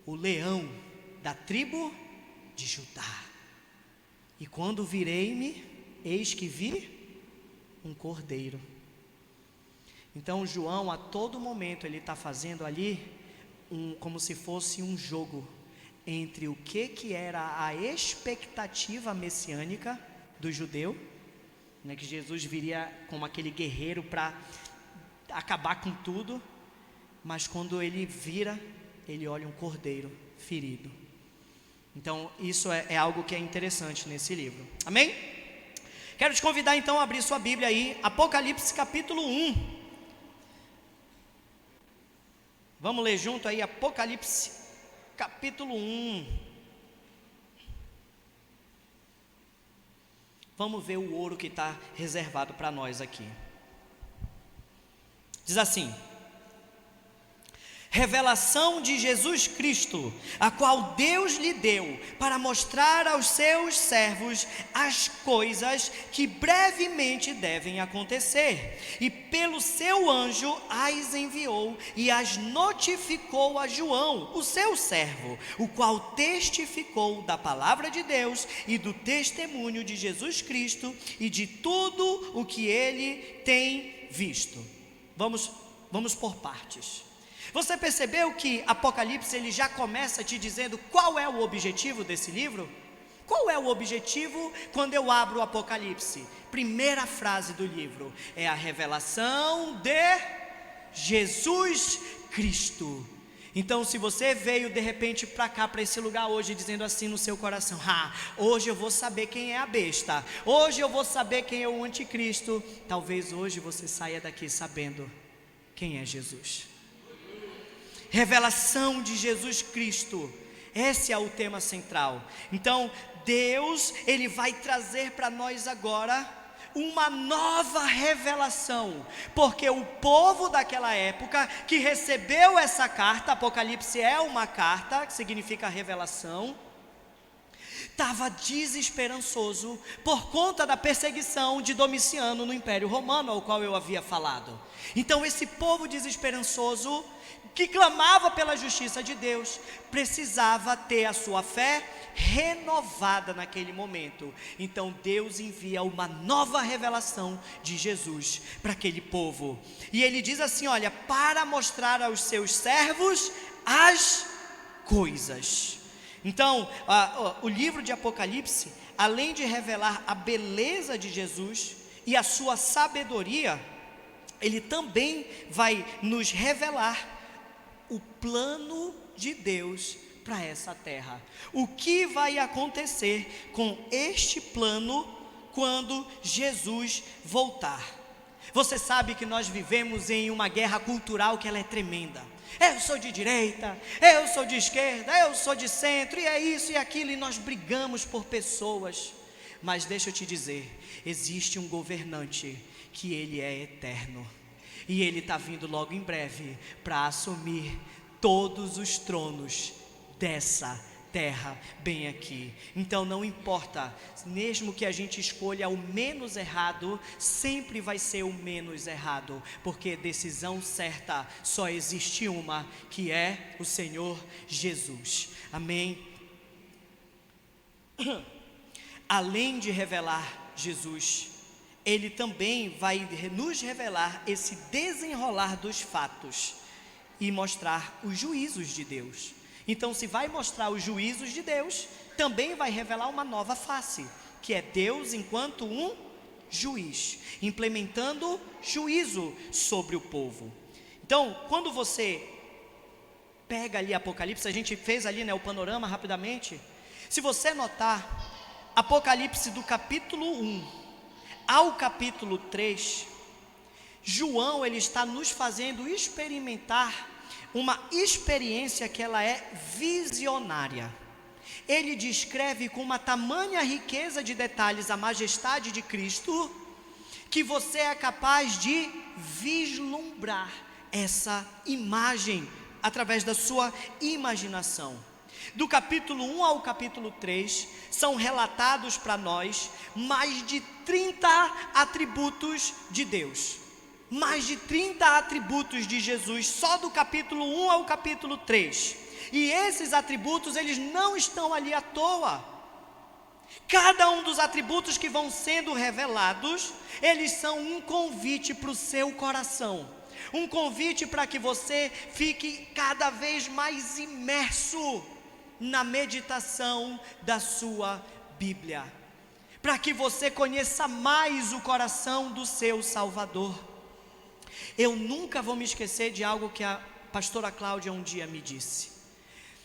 o leão da tribo de Judá, e quando virei-me, eis que vi um cordeiro. Então João a todo momento ele está fazendo ali como se fosse um jogo entre o que era a expectativa messiânica do judeu, né, que Jesus viria como aquele guerreiro para acabar com tudo, mas quando ele vira, ele olha um cordeiro ferido. Então isso é algo que é interessante nesse livro, amém? Quero te convidar então a abrir sua Bíblia aí, Apocalipse capítulo 1. Vamos ler junto aí, Apocalipse capítulo 1. Vamos ver o ouro que está reservado para nós aqui. Diz assim: revelação de Jesus Cristo, a qual Deus lhe deu para mostrar aos seus servos as coisas que brevemente devem acontecer, e pelo seu anjo as enviou e as notificou a João, o seu servo, o qual testificou da palavra de Deus e do testemunho de Jesus Cristo e de tudo o que ele tem visto. Vamos por partes. Você percebeu que Apocalipse ele já começa te dizendo qual é o objetivo desse livro? Qual é o objetivo quando eu abro o Apocalipse? Primeira frase do livro é a revelação de Jesus Cristo. Então se você veio de repente para cá, para esse lugar hoje, dizendo assim no seu coração, hoje eu vou saber quem é a besta, hoje eu vou saber quem é o anticristo, talvez hoje você saia daqui sabendo quem é Jesus. Revelação de Jesus Cristo, esse é o tema central. Então Deus ele vai trazer para nós agora uma nova revelação, porque o povo daquela época que recebeu essa carta, Apocalipse é uma carta, que significa revelação, estava desesperançoso por conta da perseguição de Domiciano no Império Romano, ao qual eu havia falado. Então esse povo desesperançoso, que clamava pela justiça de Deus, precisava ter a sua fé renovada naquele momento. Então Deus envia uma nova revelação de Jesus para aquele povo, e ele diz assim: olha, para mostrar aos seus servos as coisas. Então o livro de Apocalipse, além de revelar a beleza de Jesus e a sua sabedoria, ele também vai nos revelar o plano de Deus para essa terra. O que vai acontecer com este plano quando Jesus voltar? Você sabe que nós vivemos em uma guerra cultural que ela é tremenda. Eu sou de direita, eu sou de esquerda, eu sou de centro, e é isso e aquilo, e nós brigamos por pessoas. Mas deixa eu te dizer, existe um governante que ele é eterno. E ele está vindo logo em breve para assumir todos os tronos dessa terra bem aqui. Então não importa, mesmo que a gente escolha o menos errado, sempre vai ser o menos errado, porque decisão certa só existe uma, que é o Senhor Jesus. Amém? Além de revelar Jesus, ele também vai nos revelar esse desenrolar dos fatos e mostrar os juízos de Deus. Então, se vai mostrar os juízos de Deus, também vai revelar uma nova face, que é Deus enquanto um juiz, implementando juízo sobre o povo. Então, quando você pega ali Apocalipse, a gente fez ali, né, o panorama rapidamente. Se você notar, Apocalipse do capítulo 1 ao capítulo 3, João ele está nos fazendo experimentar uma experiência que ela é visionária. Ele descreve com uma tamanha riqueza de detalhes a majestade de Cristo, que você é capaz de vislumbrar essa imagem através da sua imaginação. Do capítulo 1 ao capítulo 3, são relatados para nós mais de 30 atributos de Deus, mais de 30 atributos de Jesus, só do capítulo 1 ao capítulo 3, e esses atributos, eles não estão ali à toa. Cada um dos atributos que vão sendo revelados, eles são um convite para o seu coração, um convite para que você fique cada vez mais imerso na meditação da sua Bíblia, para que você conheça mais o coração do seu Salvador. Eu nunca vou me esquecer de algo que a pastora Cláudia um dia me disse.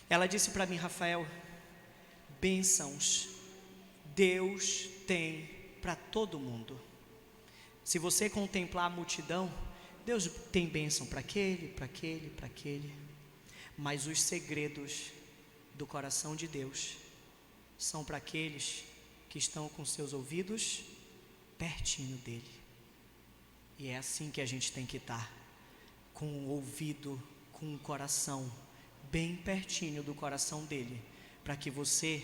Ela disse para mim: Rafael, bênçãos Deus tem para todo mundo. Se você contemplar a multidão, Deus tem bênção para aquele, para aquele, para aquele, mas os segredos do coração de Deus são para aqueles que estão com seus ouvidos pertinho dele. E é assim que a gente tem que estar, com o ouvido, com o coração bem pertinho do coração dele, para que você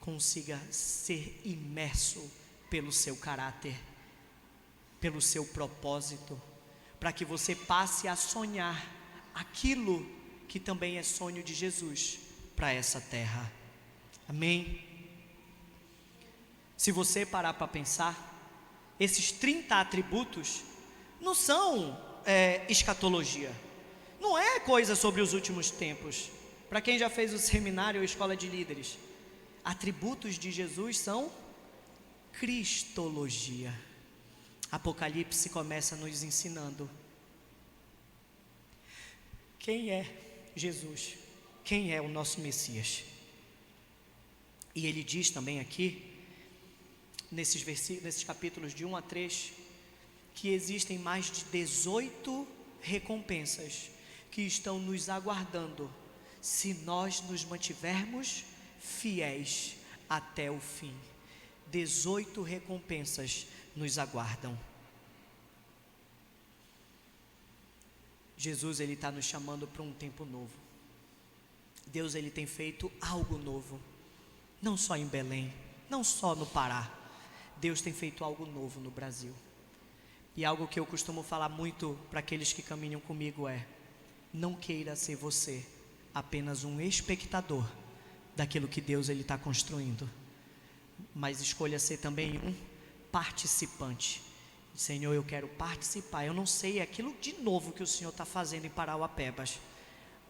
consiga ser imerso pelo seu caráter, pelo seu propósito, para que você passe a sonhar aquilo que também é sonho de Jesus para essa terra. Amém? Se você parar para pensar, esses 30 atributos não são escatologia, não é coisa sobre os últimos tempos. Para quem já fez o seminário ou escola de líderes, atributos de Jesus são cristologia. Apocalipse começa nos ensinando quem é Jesus, quem é o nosso Messias. E ele diz também aqui, nesses capítulos de 1 a 3, que existem mais de 18 recompensas que estão nos aguardando, se nós nos mantivermos fiéis até o fim. 18 recompensas nos aguardam. Jesus, ele está nos chamando para um tempo novo. Deus, ele tem feito algo novo não só em Belém, não só no Pará. Deus tem feito algo novo no Brasil. E algo que eu costumo falar muito para aqueles que caminham comigo é: não queira ser você apenas um espectador daquilo que Deus está construindo, mas escolha ser também um participante. Senhor, eu quero participar. Eu não sei aquilo de novo que o Senhor está fazendo em Parauapebas,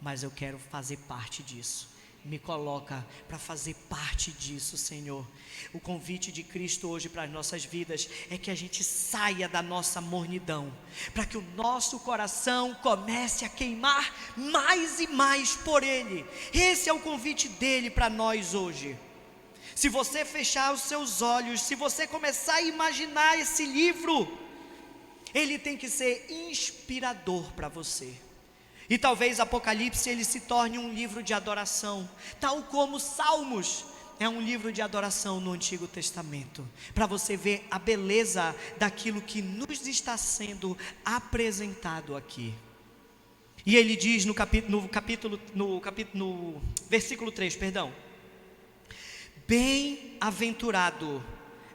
mas eu quero fazer parte disso. Me coloca para fazer parte disso, Senhor. O convite de Cristo hoje para as nossas vidas é que a gente saia da nossa mornidão, para que o nosso coração comece a queimar mais e mais por Ele. Esse é o convite dele para nós hoje. Se você fechar os seus olhos, se você começar a imaginar esse livro, ele tem que ser inspirador para você. E talvez Apocalipse ele se torne um livro de adoração, tal como Salmos é um livro de adoração no Antigo Testamento, para você ver a beleza daquilo que nos está sendo apresentado aqui. E ele diz no versículo 3, bem-aventurado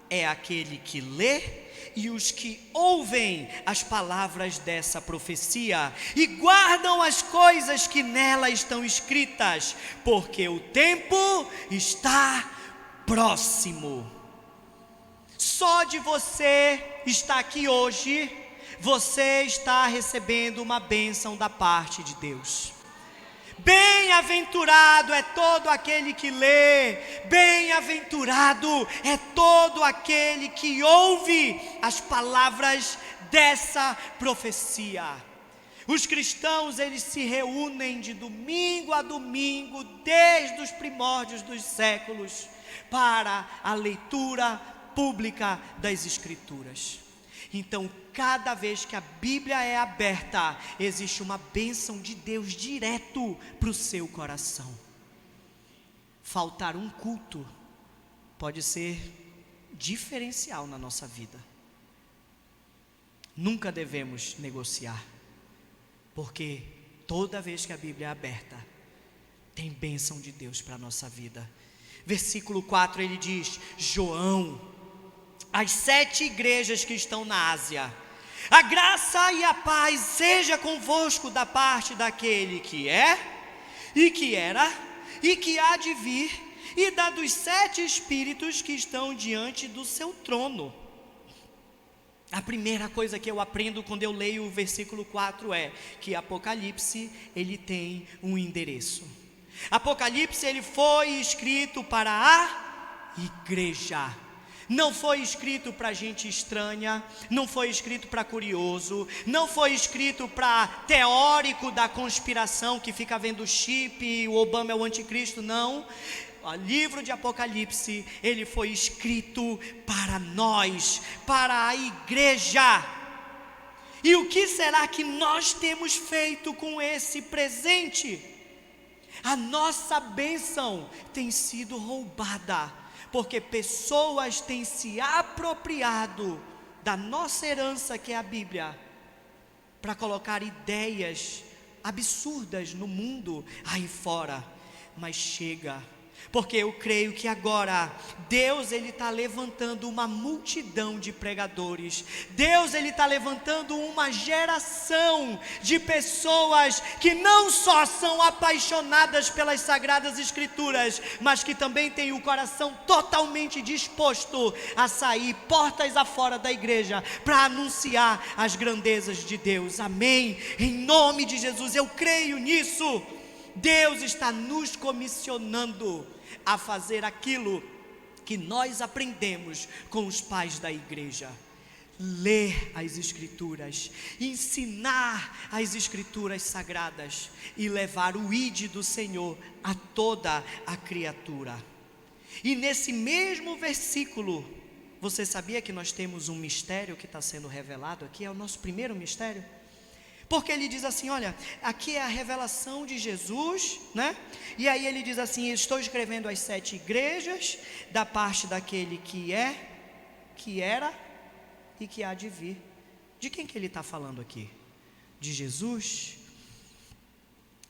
é aquele que lê e os que ouvem as palavras dessa profecia e guardam as coisas que nela estão escritas, porque o tempo está próximo. Só de você estar aqui hoje, você está recebendo uma bênção da parte de Deus. Bem-aventurado é todo aquele que lê, bem-aventurado é todo aquele que ouve as palavras dessa profecia. Os cristãos, eles se reúnem de domingo a domingo, desde os primórdios dos séculos, para a leitura pública das Escrituras. Então, cada vez que a Bíblia é aberta, existe uma bênção de Deus direto para o seu coração. Faltar um culto pode ser diferencial na nossa vida. Nunca devemos negociar, porque toda vez que a Bíblia é aberta, tem bênção de Deus para a nossa vida. Versículo 4 ele diz: João, as 7 igrejas que estão na Ásia, a graça e a paz seja convosco da parte daquele que é, e que era, e que há de vir, e da dos 7 espíritos que estão diante do seu trono. A primeira coisa que eu aprendo quando eu leio o versículo 4 é que Apocalipse, ele tem um endereço. Apocalipse, ele foi escrito para a igreja. Não foi escrito para gente estranha, não foi escrito para curioso, não foi escrito para teórico da conspiração que fica vendo chip e o Obama é o anticristo, não. O livro de Apocalipse, ele foi escrito para nós, para a igreja. E o que será que nós temos feito com esse presente? A nossa bênção tem sido roubada, porque pessoas têm se apropriado da nossa herança, que é a Bíblia, para colocar ideias absurdas no mundo aí fora. Mas chega, porque eu creio que agora Deus, ele está levantando uma multidão de pregadores. Deus, ele está levantando uma geração de pessoas que não só são apaixonadas pelas Sagradas Escrituras, mas que também têm o coração totalmente disposto a sair portas afora da igreja para anunciar as grandezas de Deus. Amém? Em nome de Jesus, eu creio nisso. Deus está nos comissionando a fazer aquilo que nós aprendemos com os pais da igreja: ler as Escrituras, ensinar as Escrituras sagradas e levar o ID do Senhor a toda a criatura. E nesse mesmo versículo, você sabia que nós temos um mistério que está sendo revelado aqui? É o nosso primeiro mistério. Porque ele diz assim, olha, aqui é a revelação de Jesus, né? E aí ele diz assim: estou escrevendo as 7 igrejas, da parte daquele que é, que era e que há de vir. De quem que ele está falando aqui? De Jesus?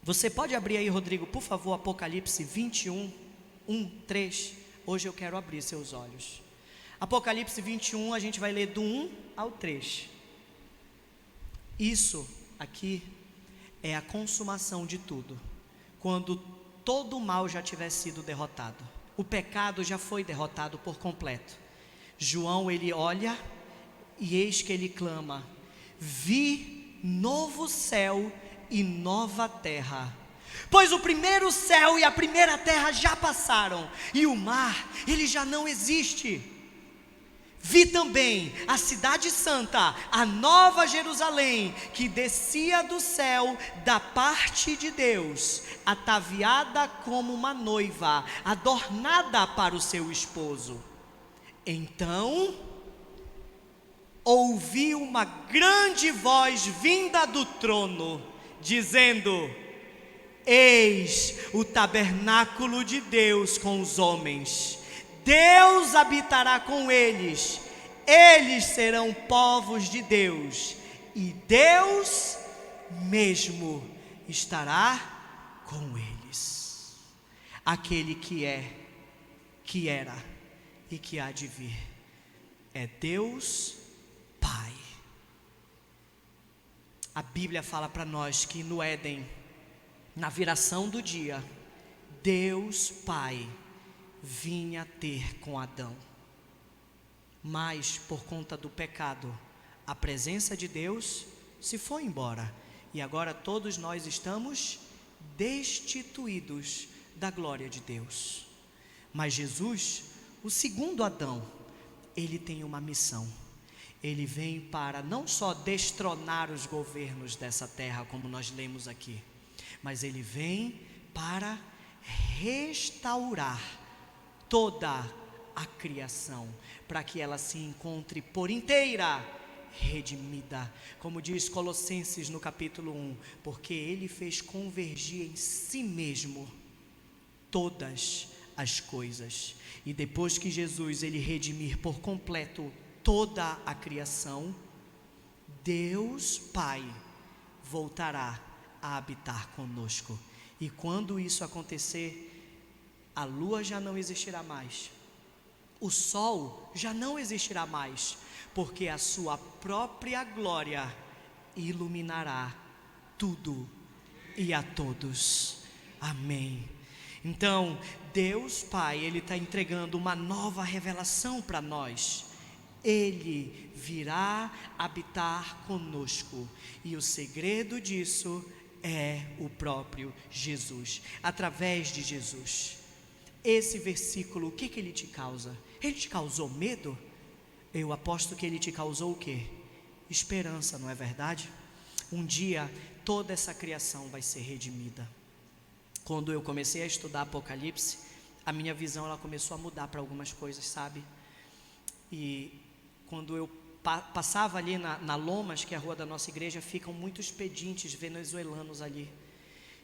Você pode abrir aí, Rodrigo, por favor, Apocalipse 21, 1, 3 hoje eu quero abrir seus olhos. Apocalipse 21, a gente vai ler do 1 ao 3. Isso aqui é a consumação de tudo. Quando todo o mal já tiver sido derrotado, o pecado já foi derrotado por completo. João, ele olha e eis que ele clama: vi novo céu e nova terra, pois o primeiro céu e a primeira terra já passaram, e o mar, ele já não existe. Vi também a cidade santa, a nova Jerusalém, que descia do céu da parte de Deus, ataviada como uma noiva, adornada para o seu esposo. Então ouvi uma grande voz vinda do trono, dizendo: eis o tabernáculo de Deus com os homens. Deus habitará com eles, eles serão povos de Deus, e Deus mesmo estará com eles. Aquele que é, que era e que há de vir é Deus Pai. A Bíblia fala para nós que no Éden, na viração do dia, Deus Pai vinha ter com Adão, mas por conta do pecado, a presença de Deus se foi embora, e agora todos nós estamos destituídos da glória de Deus. Mas Jesus, o segundo Adão, ele tem uma missão. Ele vem para não só destronar os governos dessa terra, como nós lemos aqui, mas ele vem para restaurar toda a criação, para que ela se encontre por inteira redimida, como diz Colossenses no capítulo 1, porque ele fez convergir em si mesmo todas as coisas. E depois que Jesus ele redimir por completo toda a criação, Deus Pai voltará a habitar conosco. E quando isso acontecer, a lua já não existirá mais, o sol já não existirá mais, porque a sua própria glória iluminará tudo e a todos. Amém. Então, Deus Pai, ele está entregando uma nova revelação para nós. Ele virá habitar conosco, e o segredo disso é o próprio Jesus, através de Jesus. Esse versículo, o que ele te causa? Ele te causou medo? Eu aposto que ele te causou o quê? Esperança, não é verdade? Um dia toda essa criação vai ser redimida. Quando eu comecei a estudar Apocalipse, a minha visão ela começou a mudar para algumas coisas, sabe? E quando eu passava ali na Lomas, que é a rua da nossa igreja, ficam muitos pedintes venezuelanos ali,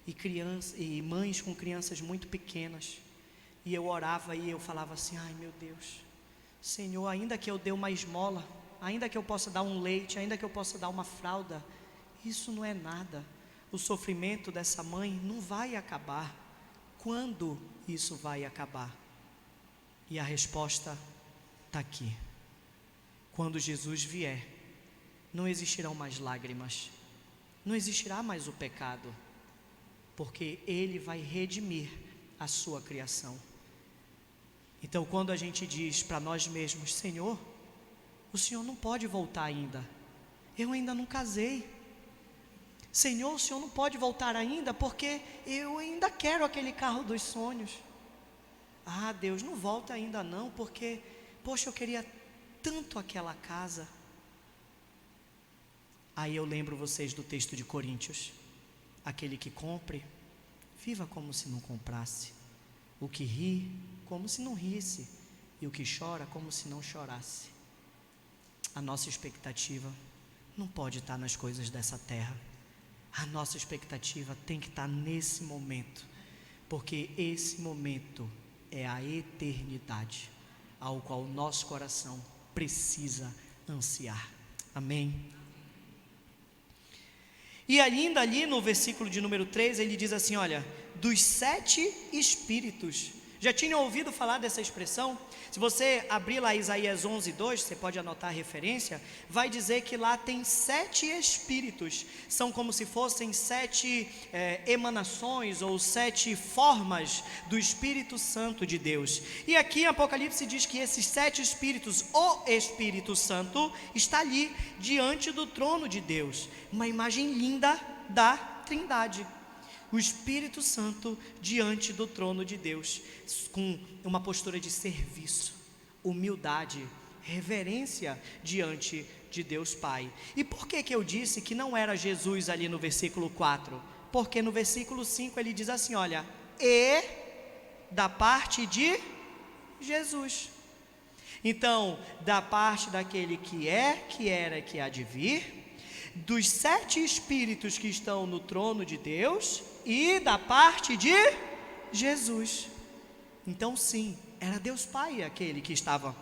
e mães com crianças muito pequenas. E eu orava e eu falava assim: ai meu Deus, Senhor, ainda que eu dê uma esmola, ainda que eu possa dar um leite, ainda que eu possa dar uma fralda, isso não é nada. O sofrimento dessa mãe não vai acabar. Quando isso vai acabar? E a resposta está aqui. Quando Jesus vier, não existirão mais lágrimas, não existirá mais o pecado, porque Ele vai redimir a sua criação. Então, quando a gente diz para nós mesmos: Senhor, o Senhor não pode voltar ainda, eu ainda não casei. Senhor, o Senhor não pode voltar ainda, porque eu ainda quero aquele carro dos sonhos. Ah, Deus, não volta ainda não, porque, poxa, eu queria tanto aquela casa. Aí eu lembro vocês do texto de Coríntios: aquele que compre, viva como se não comprasse. O que ri, como se não risse. E o que chora, como se não chorasse. A nossa expectativa não pode estar nas coisas dessa terra. A nossa expectativa tem que estar nesse momento, porque esse momento é a eternidade, ao qual o nosso coração precisa ansiar. Amém? E ainda ali no versículo de número 3, ele diz assim: olha, dos 7 espíritos. Já tinha ouvido falar dessa expressão? Se você abrir lá Isaías 11:2, você pode anotar a referência, vai dizer que lá tem 7 espíritos, são como se fossem 7 emanações ou 7 formas do Espírito Santo de Deus. E aqui em Apocalipse diz que esses 7 espíritos, o Espírito Santo, está ali diante do trono de Deus, uma imagem linda da Trindade. O Espírito Santo diante do trono de Deus, com uma postura de serviço, humildade, reverência diante de Deus Pai. E por que eu disse que não era Jesus ali no versículo 4? Porque no versículo 5 ele diz assim, olha, e da parte de Jesus. Então, da parte daquele que é, que era e que há de vir, dos 7 espíritos que estão no trono de Deus e da parte de Jesus. Então sim, era Deus Pai aquele que estava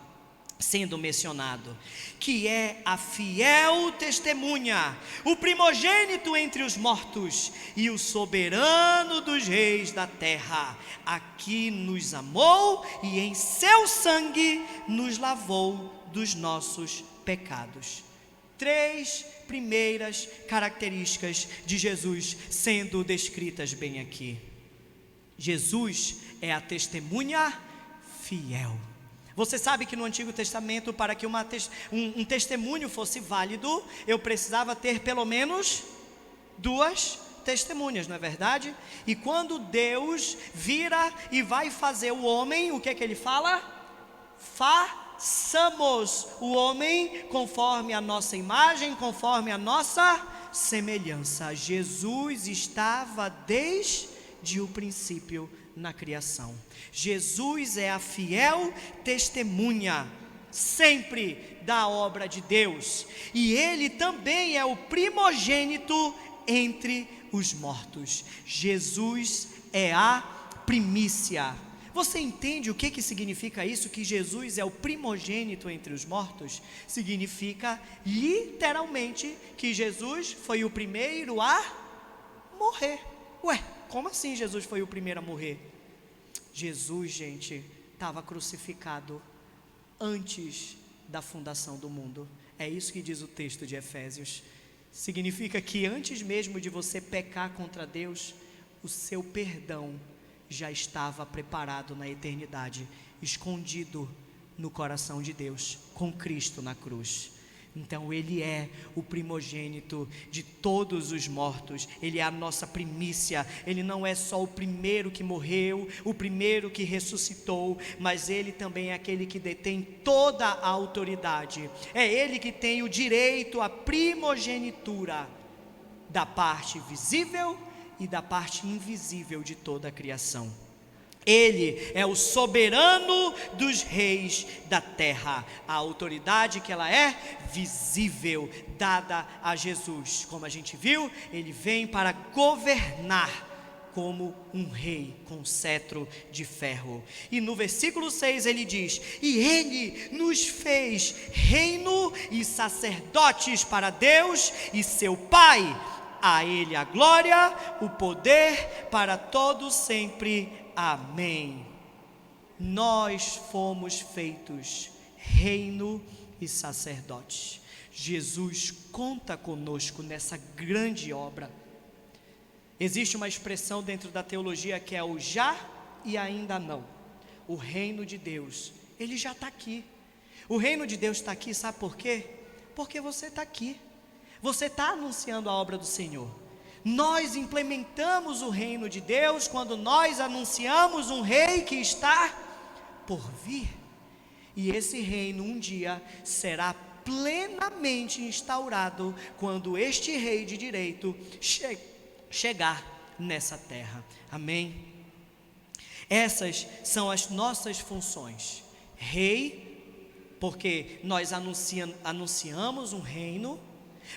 sendo mencionado, que é a fiel testemunha, o primogênito entre os mortos e o soberano dos reis da terra, a que nos amou e em seu sangue nos lavou dos nossos pecados. 3 primeiras características de Jesus sendo descritas bem aqui. Jesus é a testemunha fiel. Você sabe que no Antigo Testamento, para que um testemunho fosse válido, eu precisava ter pelo menos 2 testemunhas, não é verdade? E quando Deus vira e vai fazer o homem, o que é que ele fala? Façamos o homem conforme a nossa imagem, conforme a nossa semelhança. Jesus estava desde o princípio na criação. Jesus é a fiel testemunha sempre da obra de Deus, e ele também é o primogênito entre os mortos. Jesus é a primícia. Você entende o que significa isso, que Jesus é o primogênito entre os mortos? Significa literalmente que Jesus foi o primeiro a morrer. Ué, como assim Jesus foi o primeiro a morrer? Jesus, gente, estava crucificado antes da fundação do mundo. É isso que diz o texto de Efésios. Significa que antes mesmo de você pecar contra Deus, o seu perdão já estava preparado na eternidade, escondido no coração de Deus, com Cristo na cruz. Então ele é o primogênito de todos os mortos, ele é a nossa primícia. Ele não é só o primeiro que morreu, o primeiro que ressuscitou, mas ele também é aquele que detém toda a autoridade. É ele que tem o direito à primogenitura da parte visível e da parte invisível de toda a criação. Ele é o soberano dos reis da terra. A autoridade que ela é visível, dada a Jesus. Como a gente viu, ele vem para governar como um rei com cetro de ferro. E no versículo 6 ele diz: e ele nos fez reino e sacerdotes para Deus e seu Pai. A ele a glória, o poder para todos sempre. Amém. Nós fomos feitos reino e sacerdotes. Jesus conta conosco nessa grande obra. Existe uma expressão dentro da teologia que é o já e ainda não. O reino de Deus, ele já está aqui. O reino de Deus está aqui, sabe por quê? Porque você está aqui. Você está anunciando a obra do Senhor. Nós implementamos o reino de Deus quando nós anunciamos um rei que está por vir. E esse reino um dia será plenamente instaurado quando este rei de direito chegar nessa terra. Amém? Essas são as nossas funções. Rei, porque nós anunciamos um reino,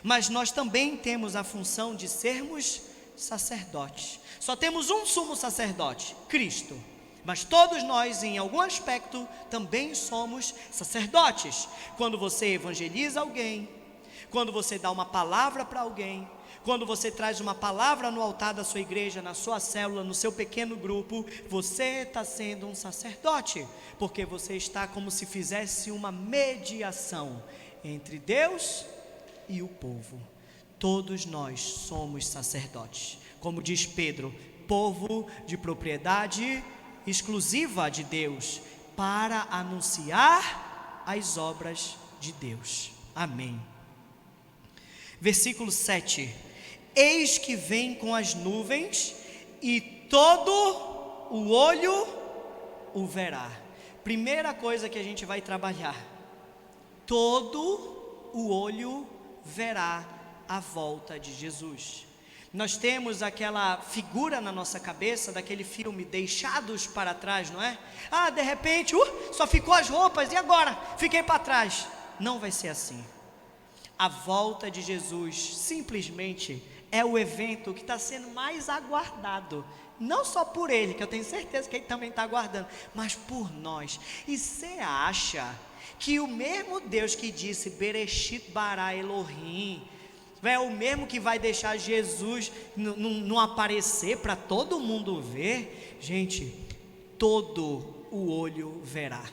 mas nós também temos a função de sermos sacerdotes. Só temos um sumo sacerdote, Cristo. Mas todos nós, em algum aspecto, também somos sacerdotes. Quando você evangeliza alguém, quando você dá uma palavra para alguém, Quando você traz uma palavra no altar da sua igreja, na sua célula, no seu pequeno grupo, você está sendo um sacerdote, porque você está como se fizesse uma mediação entre Deus e o povo. Todos nós somos sacerdotes, como diz Pedro, povo de propriedade exclusiva de Deus, para anunciar as obras de Deus. Amém. Versículo 7: eis que vem com as nuvens, e todo o olho o verá. Primeira coisa que a gente vai trabalhar: todo o olho verá a volta de Jesus. Nós temos aquela figura na nossa cabeça daquele filme Deixados para Trás, não é? De repente, só ficou as roupas, e agora? Fiquei para trás. Não vai ser assim. A volta de Jesus simplesmente é o evento que está sendo mais aguardado, não só por ele, que eu tenho certeza que ele também está aguardando, mas por nós. E você acha que o mesmo Deus que disse Bereshit bara Elohim é o mesmo que vai deixar Jesus não aparecer para todo mundo ver? Gente, todo o olho verá.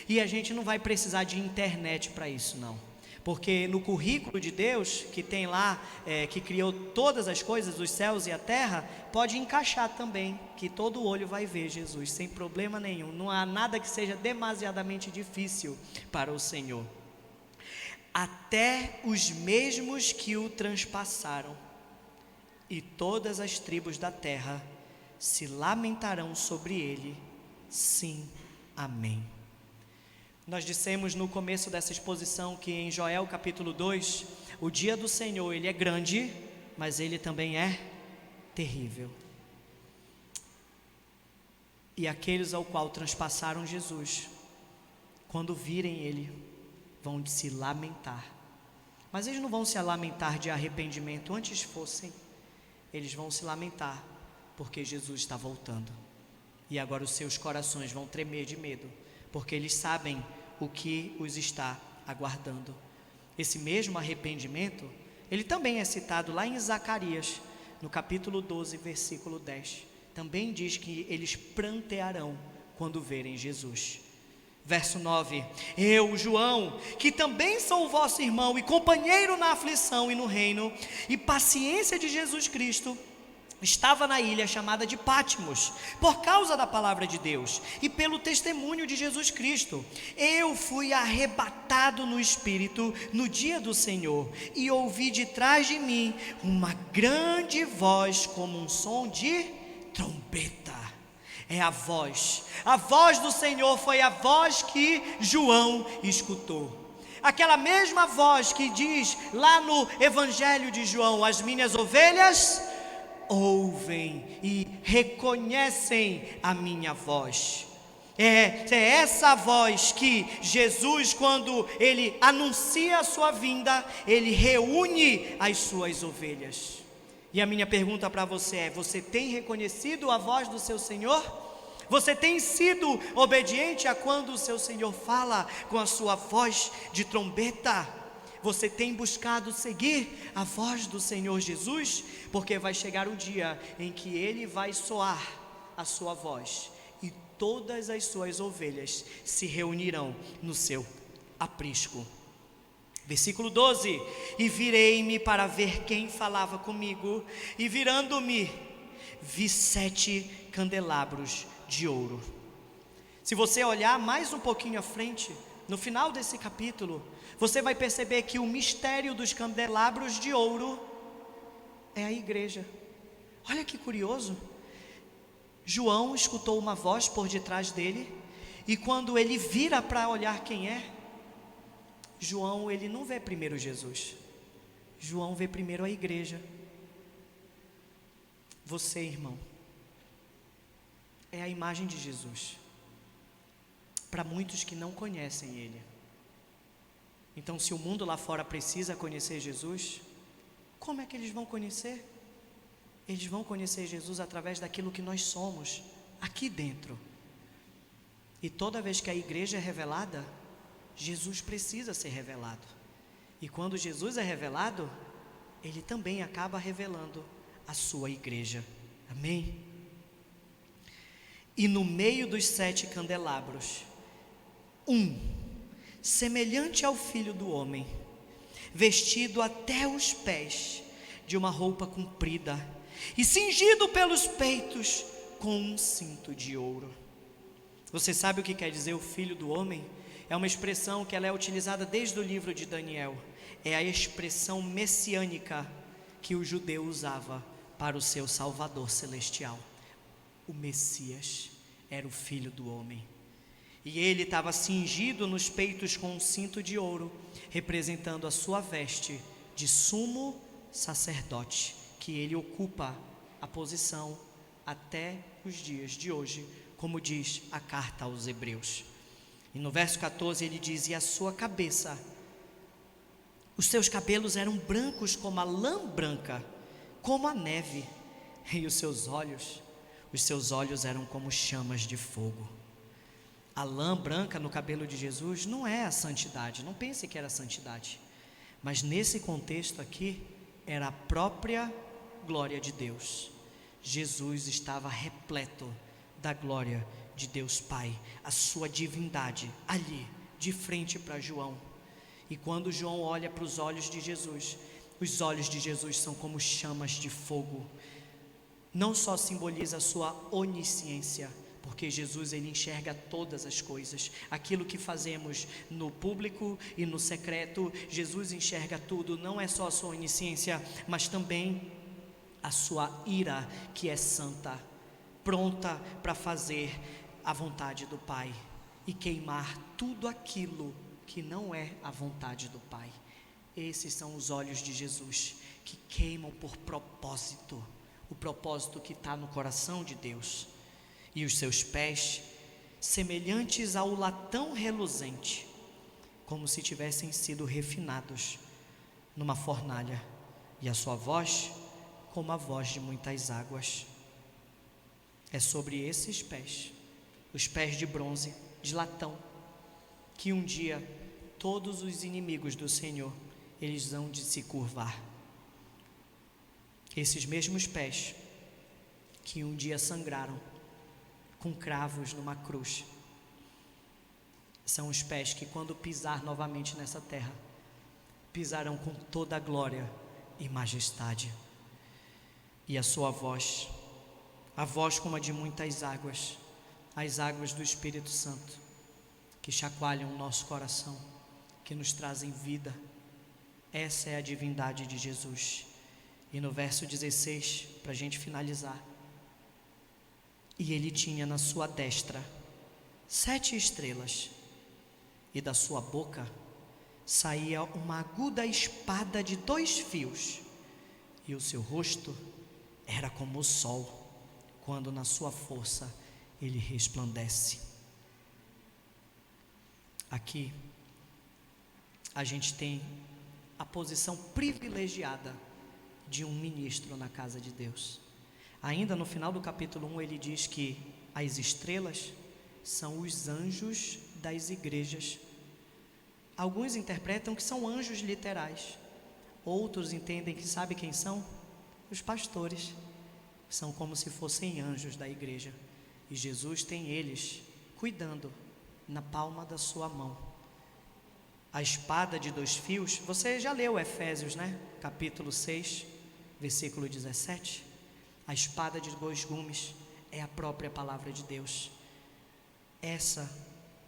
E a gente não vai precisar de internet para isso, não. Porque no currículo de Deus, que tem lá, que criou todas as coisas, os céus e a terra, pode encaixar também, que todo olho vai ver Jesus, sem problema nenhum. Não há nada que seja demasiadamente difícil para o Senhor. Até os mesmos que o transpassaram, e todas as tribos da terra se lamentarão sobre ele. Sim, amém. Nós dissemos no começo dessa exposição que em Joel capítulo 2, o dia do Senhor, ele é grande, mas ele também é terrível. E aqueles ao qual transpassaram Jesus, quando virem ele, vão se lamentar. Mas eles não vão se lamentar de arrependimento, antes fossem, eles vão se lamentar, porque Jesus está voltando. E agora os seus corações vão tremer de medo, porque eles sabem o que os está aguardando. Esse mesmo arrependimento, ele também é citado lá em Zacarias, no capítulo 12, versículo 10. Também diz que eles prantearão quando verem Jesus. Verso 9: eu, João, que também sou o vosso irmão e companheiro na aflição e no reino e paciência de Jesus Cristo, estava na ilha chamada de Patmos, por causa da palavra de Deus e pelo testemunho de Jesus Cristo. Eu fui arrebatado no Espírito no dia do Senhor, e ouvi de trás de mim uma grande voz, como um som de trombeta. É a voz do Senhor foi a voz que João escutou. Aquela mesma voz que diz lá no Evangelho de João: as minhas ovelhas ouvem e reconhecem a minha voz. É essa voz que Jesus, quando ele anuncia a sua vinda, ele reúne as suas ovelhas. E a minha pergunta para você é: você tem reconhecido a voz do seu Senhor? Você tem sido obediente a quando o seu Senhor fala com a sua voz de trombeta? Você tem buscado seguir a voz do Senhor Jesus? Porque vai chegar o dia em que ele vai soar a sua voz, e todas as suas ovelhas se reunirão no seu aprisco. Versículo 12: e virei-me para ver quem falava comigo, e virando-me, vi 7 candelabros de ouro. Se você olhar mais um pouquinho à frente, no final desse capítulo, você vai perceber que o mistério dos candelabros de ouro é a igreja. Olha que curioso. João escutou uma voz por detrás dele, e quando ele vira para olhar quem é, João, ele não vê primeiro Jesus. João vê primeiro a igreja. Você, irmão, é a imagem de Jesus para muitos que não conhecem ele. Então, se o mundo lá fora precisa conhecer Jesus, como é que eles vão conhecer? Eles vão conhecer Jesus através daquilo que nós somos aqui dentro. E toda vez que a igreja é revelada, Jesus precisa ser revelado. E quando Jesus é revelado, Ele também acaba revelando a sua igreja. Amém? E no meio dos 7 candelabros, semelhante ao Filho do Homem, vestido até os pés de uma roupa comprida e cingido pelos peitos com um cinto de ouro. Você sabe o que quer dizer o Filho do Homem? É uma expressão que ela é utilizada desde o livro de Daniel. É a expressão messiânica que o judeu usava para o seu Salvador celestial. O Messias era o Filho do Homem. E ele estava cingido nos peitos com um cinto de ouro, representando a sua veste de sumo sacerdote, que ele ocupa a posição até os dias de hoje, como diz a carta aos Hebreus. E no verso 14 ele diz: e a sua cabeça, os seus cabelos eram brancos como a lã branca, como a neve, e os seus olhos eram como chamas de fogo. A lã branca no cabelo de Jesus não é a santidade, não pense que era a santidade, mas nesse contexto aqui, era a própria glória de Deus. Jesus estava repleto da glória de Deus Pai, a sua divindade ali, de frente para João. E quando João olha para os olhos de Jesus, os olhos de Jesus são como chamas de fogo. Não só simboliza a sua onisciência, porque Jesus ele enxerga todas as coisas, aquilo que fazemos no público e no secreto, Jesus enxerga tudo. Não é só a sua onisciência, mas também a sua ira, que é santa, pronta para fazer a vontade do Pai e queimar tudo aquilo que não é a vontade do Pai. Esses são os olhos de Jesus, que queimam por propósito, o propósito que está no coração de Deus. E os seus pés, semelhantes ao latão reluzente, como se tivessem sido refinados numa fornalha, e a sua voz, como a voz de muitas águas. É sobre esses pés, os pés de bronze, de latão, que um dia todos os inimigos do Senhor, eles hão de se curvar. Esses mesmos pés, que um dia sangraram com cravos numa cruz, são os pés que, quando pisar novamente nessa terra, pisarão com toda a glória e majestade. E a sua voz, a voz como a de muitas águas, as águas do Espírito Santo, que chacoalham o nosso coração, que nos trazem vida. Essa é a divindade de Jesus. E no verso 16, para a gente finalizar: e ele tinha na sua destra 7 estrelas, e da sua boca saía uma aguda espada de 2 fios, e o seu rosto era como o sol, quando na sua força ele resplandece. Aqui a gente tem a posição privilegiada de um ministro na casa de Deus. Ainda no final do capítulo 1 ele diz que as estrelas são os anjos das igrejas. Alguns interpretam que são anjos literais, outros entendem que sabe quem são? Os pastores. São como se fossem anjos da igreja, e Jesus tem eles cuidando na palma da sua mão. A espada de 2 fios, você já leu Efésios, né? Capítulo 6, versículo 17. A espada de 2 gumes é a própria palavra de Deus. Essa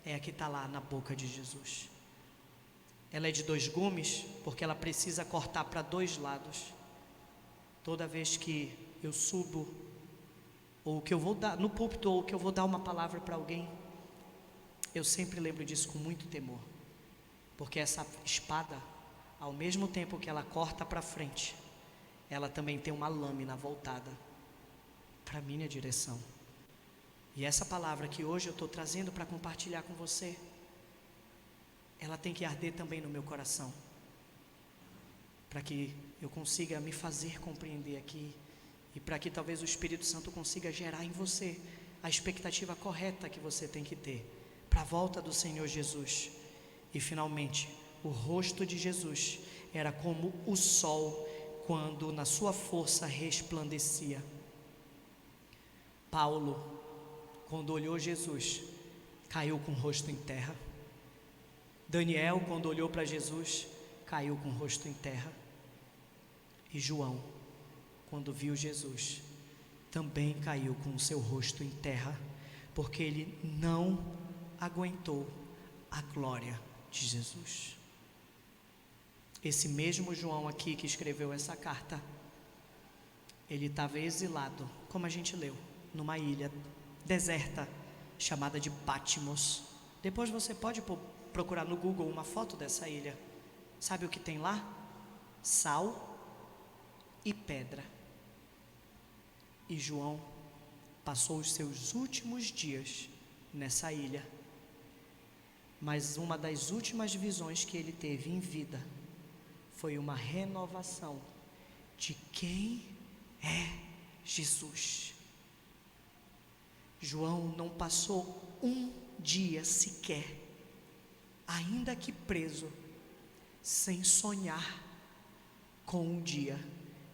é a que está lá na boca de Jesus. Ela é de 2 gumes porque ela precisa cortar para 2 lados. Toda vez que eu subo, ou que eu vou dar no púlpito, ou que eu vou dar uma palavra para alguém, eu sempre lembro disso com muito temor, porque essa espada, ao mesmo tempo que ela corta para frente, ela também tem uma lâmina voltada para a minha direção. E essa palavra que hoje eu estou trazendo para compartilhar com você, ela tem que arder também no meu coração, para que eu consiga me fazer compreender aqui, e para que talvez o Espírito Santo consiga gerar em você a expectativa correta que você tem que ter para a volta do Senhor Jesus. E finalmente, o rosto de Jesus era como o sol quando na sua força resplandecia. Paulo, quando olhou Jesus, caiu com o rosto em terra. Daniel, quando olhou para Jesus, caiu com o rosto em terra. E João, quando viu Jesus, também caiu com o seu rosto em terra, porque ele não aguentou a glória de Jesus. Esse mesmo João aqui que escreveu essa carta, ele estava exilado, como a gente leu, numa ilha deserta chamada de Patmos. Depois você pode procurar no Google uma foto dessa ilha. Sabe o que tem lá? Sal e pedra. E João passou os seus últimos dias nessa ilha. Mas uma das últimas visões que ele teve em vida foi uma renovação de quem é Jesus. João não passou um dia sequer, ainda que preso, sem sonhar com um dia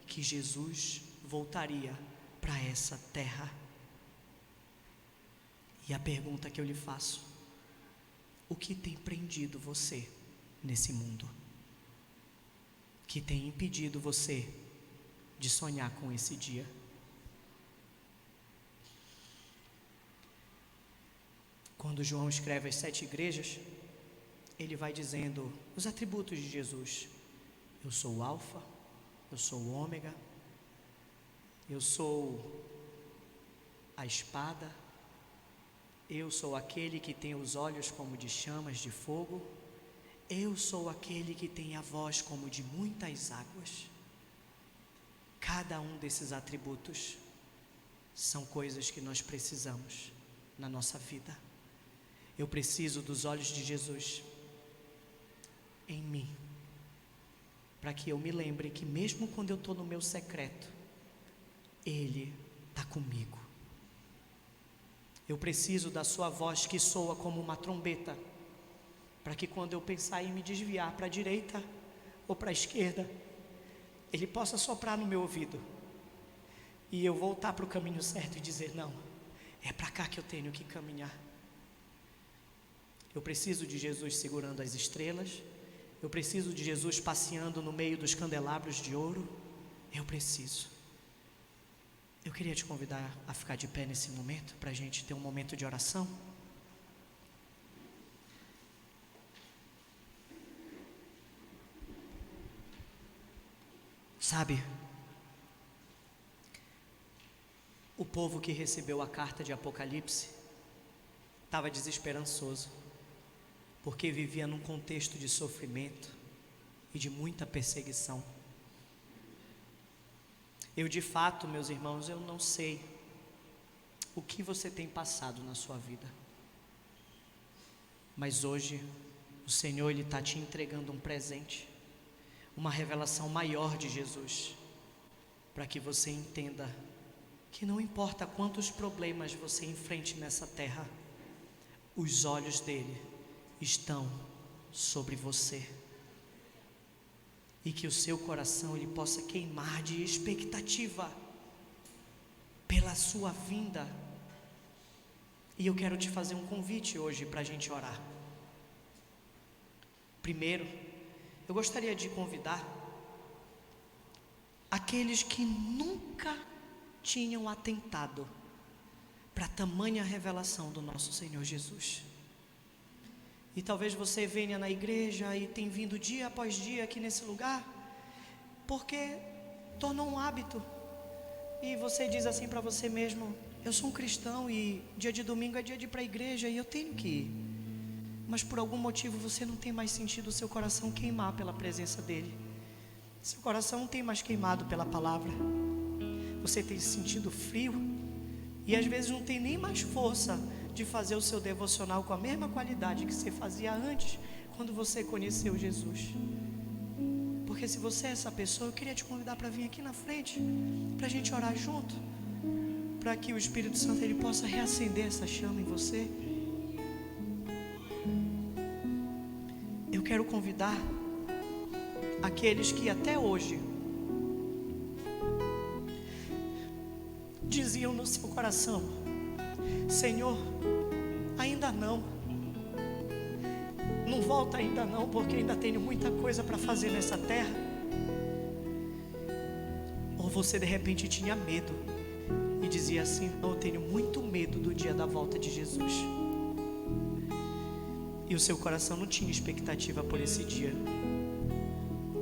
que Jesus voltaria para essa terra. E a pergunta que eu lhe faço: o que tem prendido você nesse mundo? Que tem impedido você de sonhar com esse dia? Quando João escreve as 7 igrejas, ele vai dizendo os atributos de Jesus. Eu sou o Alfa, eu sou o Ômega, eu sou a espada, eu sou aquele que tem os olhos como de chamas de fogo, eu sou aquele que tem a voz como de muitas águas. Cada um desses atributos são coisas que nós precisamos na nossa vida. Eu preciso dos olhos de Jesus em mim, para que eu me lembre que mesmo quando eu estou no meu secreto, Ele está comigo. Eu preciso da sua voz que soa como uma trombeta, para que quando eu pensar em me desviar para a direita ou para a esquerda, Ele possa soprar no meu ouvido e eu voltar para o caminho certo e dizer: não, é para cá que eu tenho que caminhar. Eu preciso de Jesus segurando as estrelas, eu preciso de Jesus passeando no meio dos candelabros de ouro. Eu preciso. Eu queria te convidar a ficar de pé nesse momento, para a gente ter um momento de oração. Sabe, o povo que recebeu a carta de Apocalipse estava desesperançoso, porque vivia num contexto de sofrimento e de muita perseguição. Eu de fato, meus irmãos, eu não sei o que você tem passado na sua vida, mas hoje o Senhor, Ele está te entregando um presente, uma revelação maior de Jesus, para que você entenda que não importa quantos problemas você enfrente nessa terra, os olhos dele estão sobre você, e que o seu coração ele possa queimar de expectativa pela sua vinda. E eu quero te fazer um convite hoje para a gente orar. Primeiro, eu gostaria de convidar aqueles que nunca tinham atentado para tamanha revelação do nosso Senhor Jesus. E talvez você venha na igreja e tem vindo dia após dia aqui nesse lugar, porque tornou um hábito. E você diz assim para você mesmo: eu sou um cristão e dia de domingo é dia de ir para a igreja e eu tenho que ir. Mas por algum motivo você não tem mais sentido o seu coração queimar pela presença dele. Seu coração não tem mais queimado pela palavra. Você tem sentido frio e às vezes não tem nem mais força de fazer o seu devocional com a mesma qualidade que você fazia antes, quando você conheceu Jesus. Porque se você é essa pessoa, eu queria te convidar para vir aqui na frente, para a gente orar junto, para que o Espírito Santo ele possa reacender essa chama em você. Eu quero convidar aqueles que até hoje diziam no seu coração: Senhor, ainda não volta ainda não, porque ainda tenho muita coisa para fazer nessa terra. Ou você de repente tinha medo e dizia assim: não, eu tenho muito medo do dia da volta de Jesus, e o seu coração não tinha expectativa por esse dia.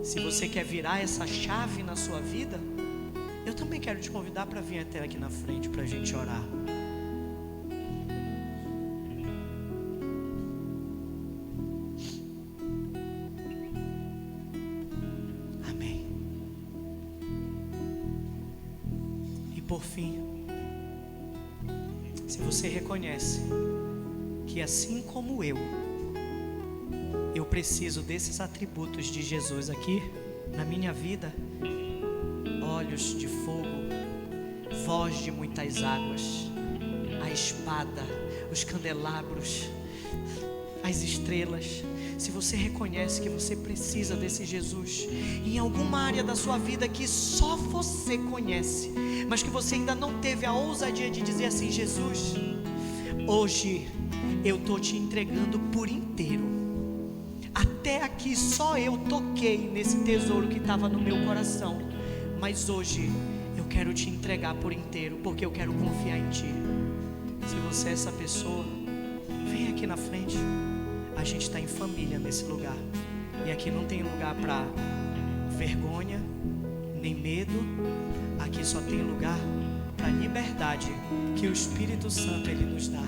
Se você quer virar essa chave na sua vida, eu também quero te convidar para vir até aqui na frente para a gente orar. Amém. E por fim, se você reconhece que assim como eu preciso desses atributos de Jesus aqui na minha vida: olhos de fogo, voz de muitas águas, a espada, os candelabros, as estrelas. Se você reconhece que você precisa desse Jesus em alguma área da sua vida que só você conhece, mas que você ainda não teve a ousadia de dizer assim: Jesus, hoje eu estou te entregando por inteiro. Até aqui só eu toquei nesse tesouro que estava no meu coração, mas hoje eu quero te entregar por inteiro, porque eu quero confiar em Ti. Se você é essa pessoa, vem aqui na frente. A gente está em família nesse lugar, e aqui não tem lugar para vergonha, nem medo. Aqui só tem lugar para liberdade que o Espírito Santo Ele nos dá.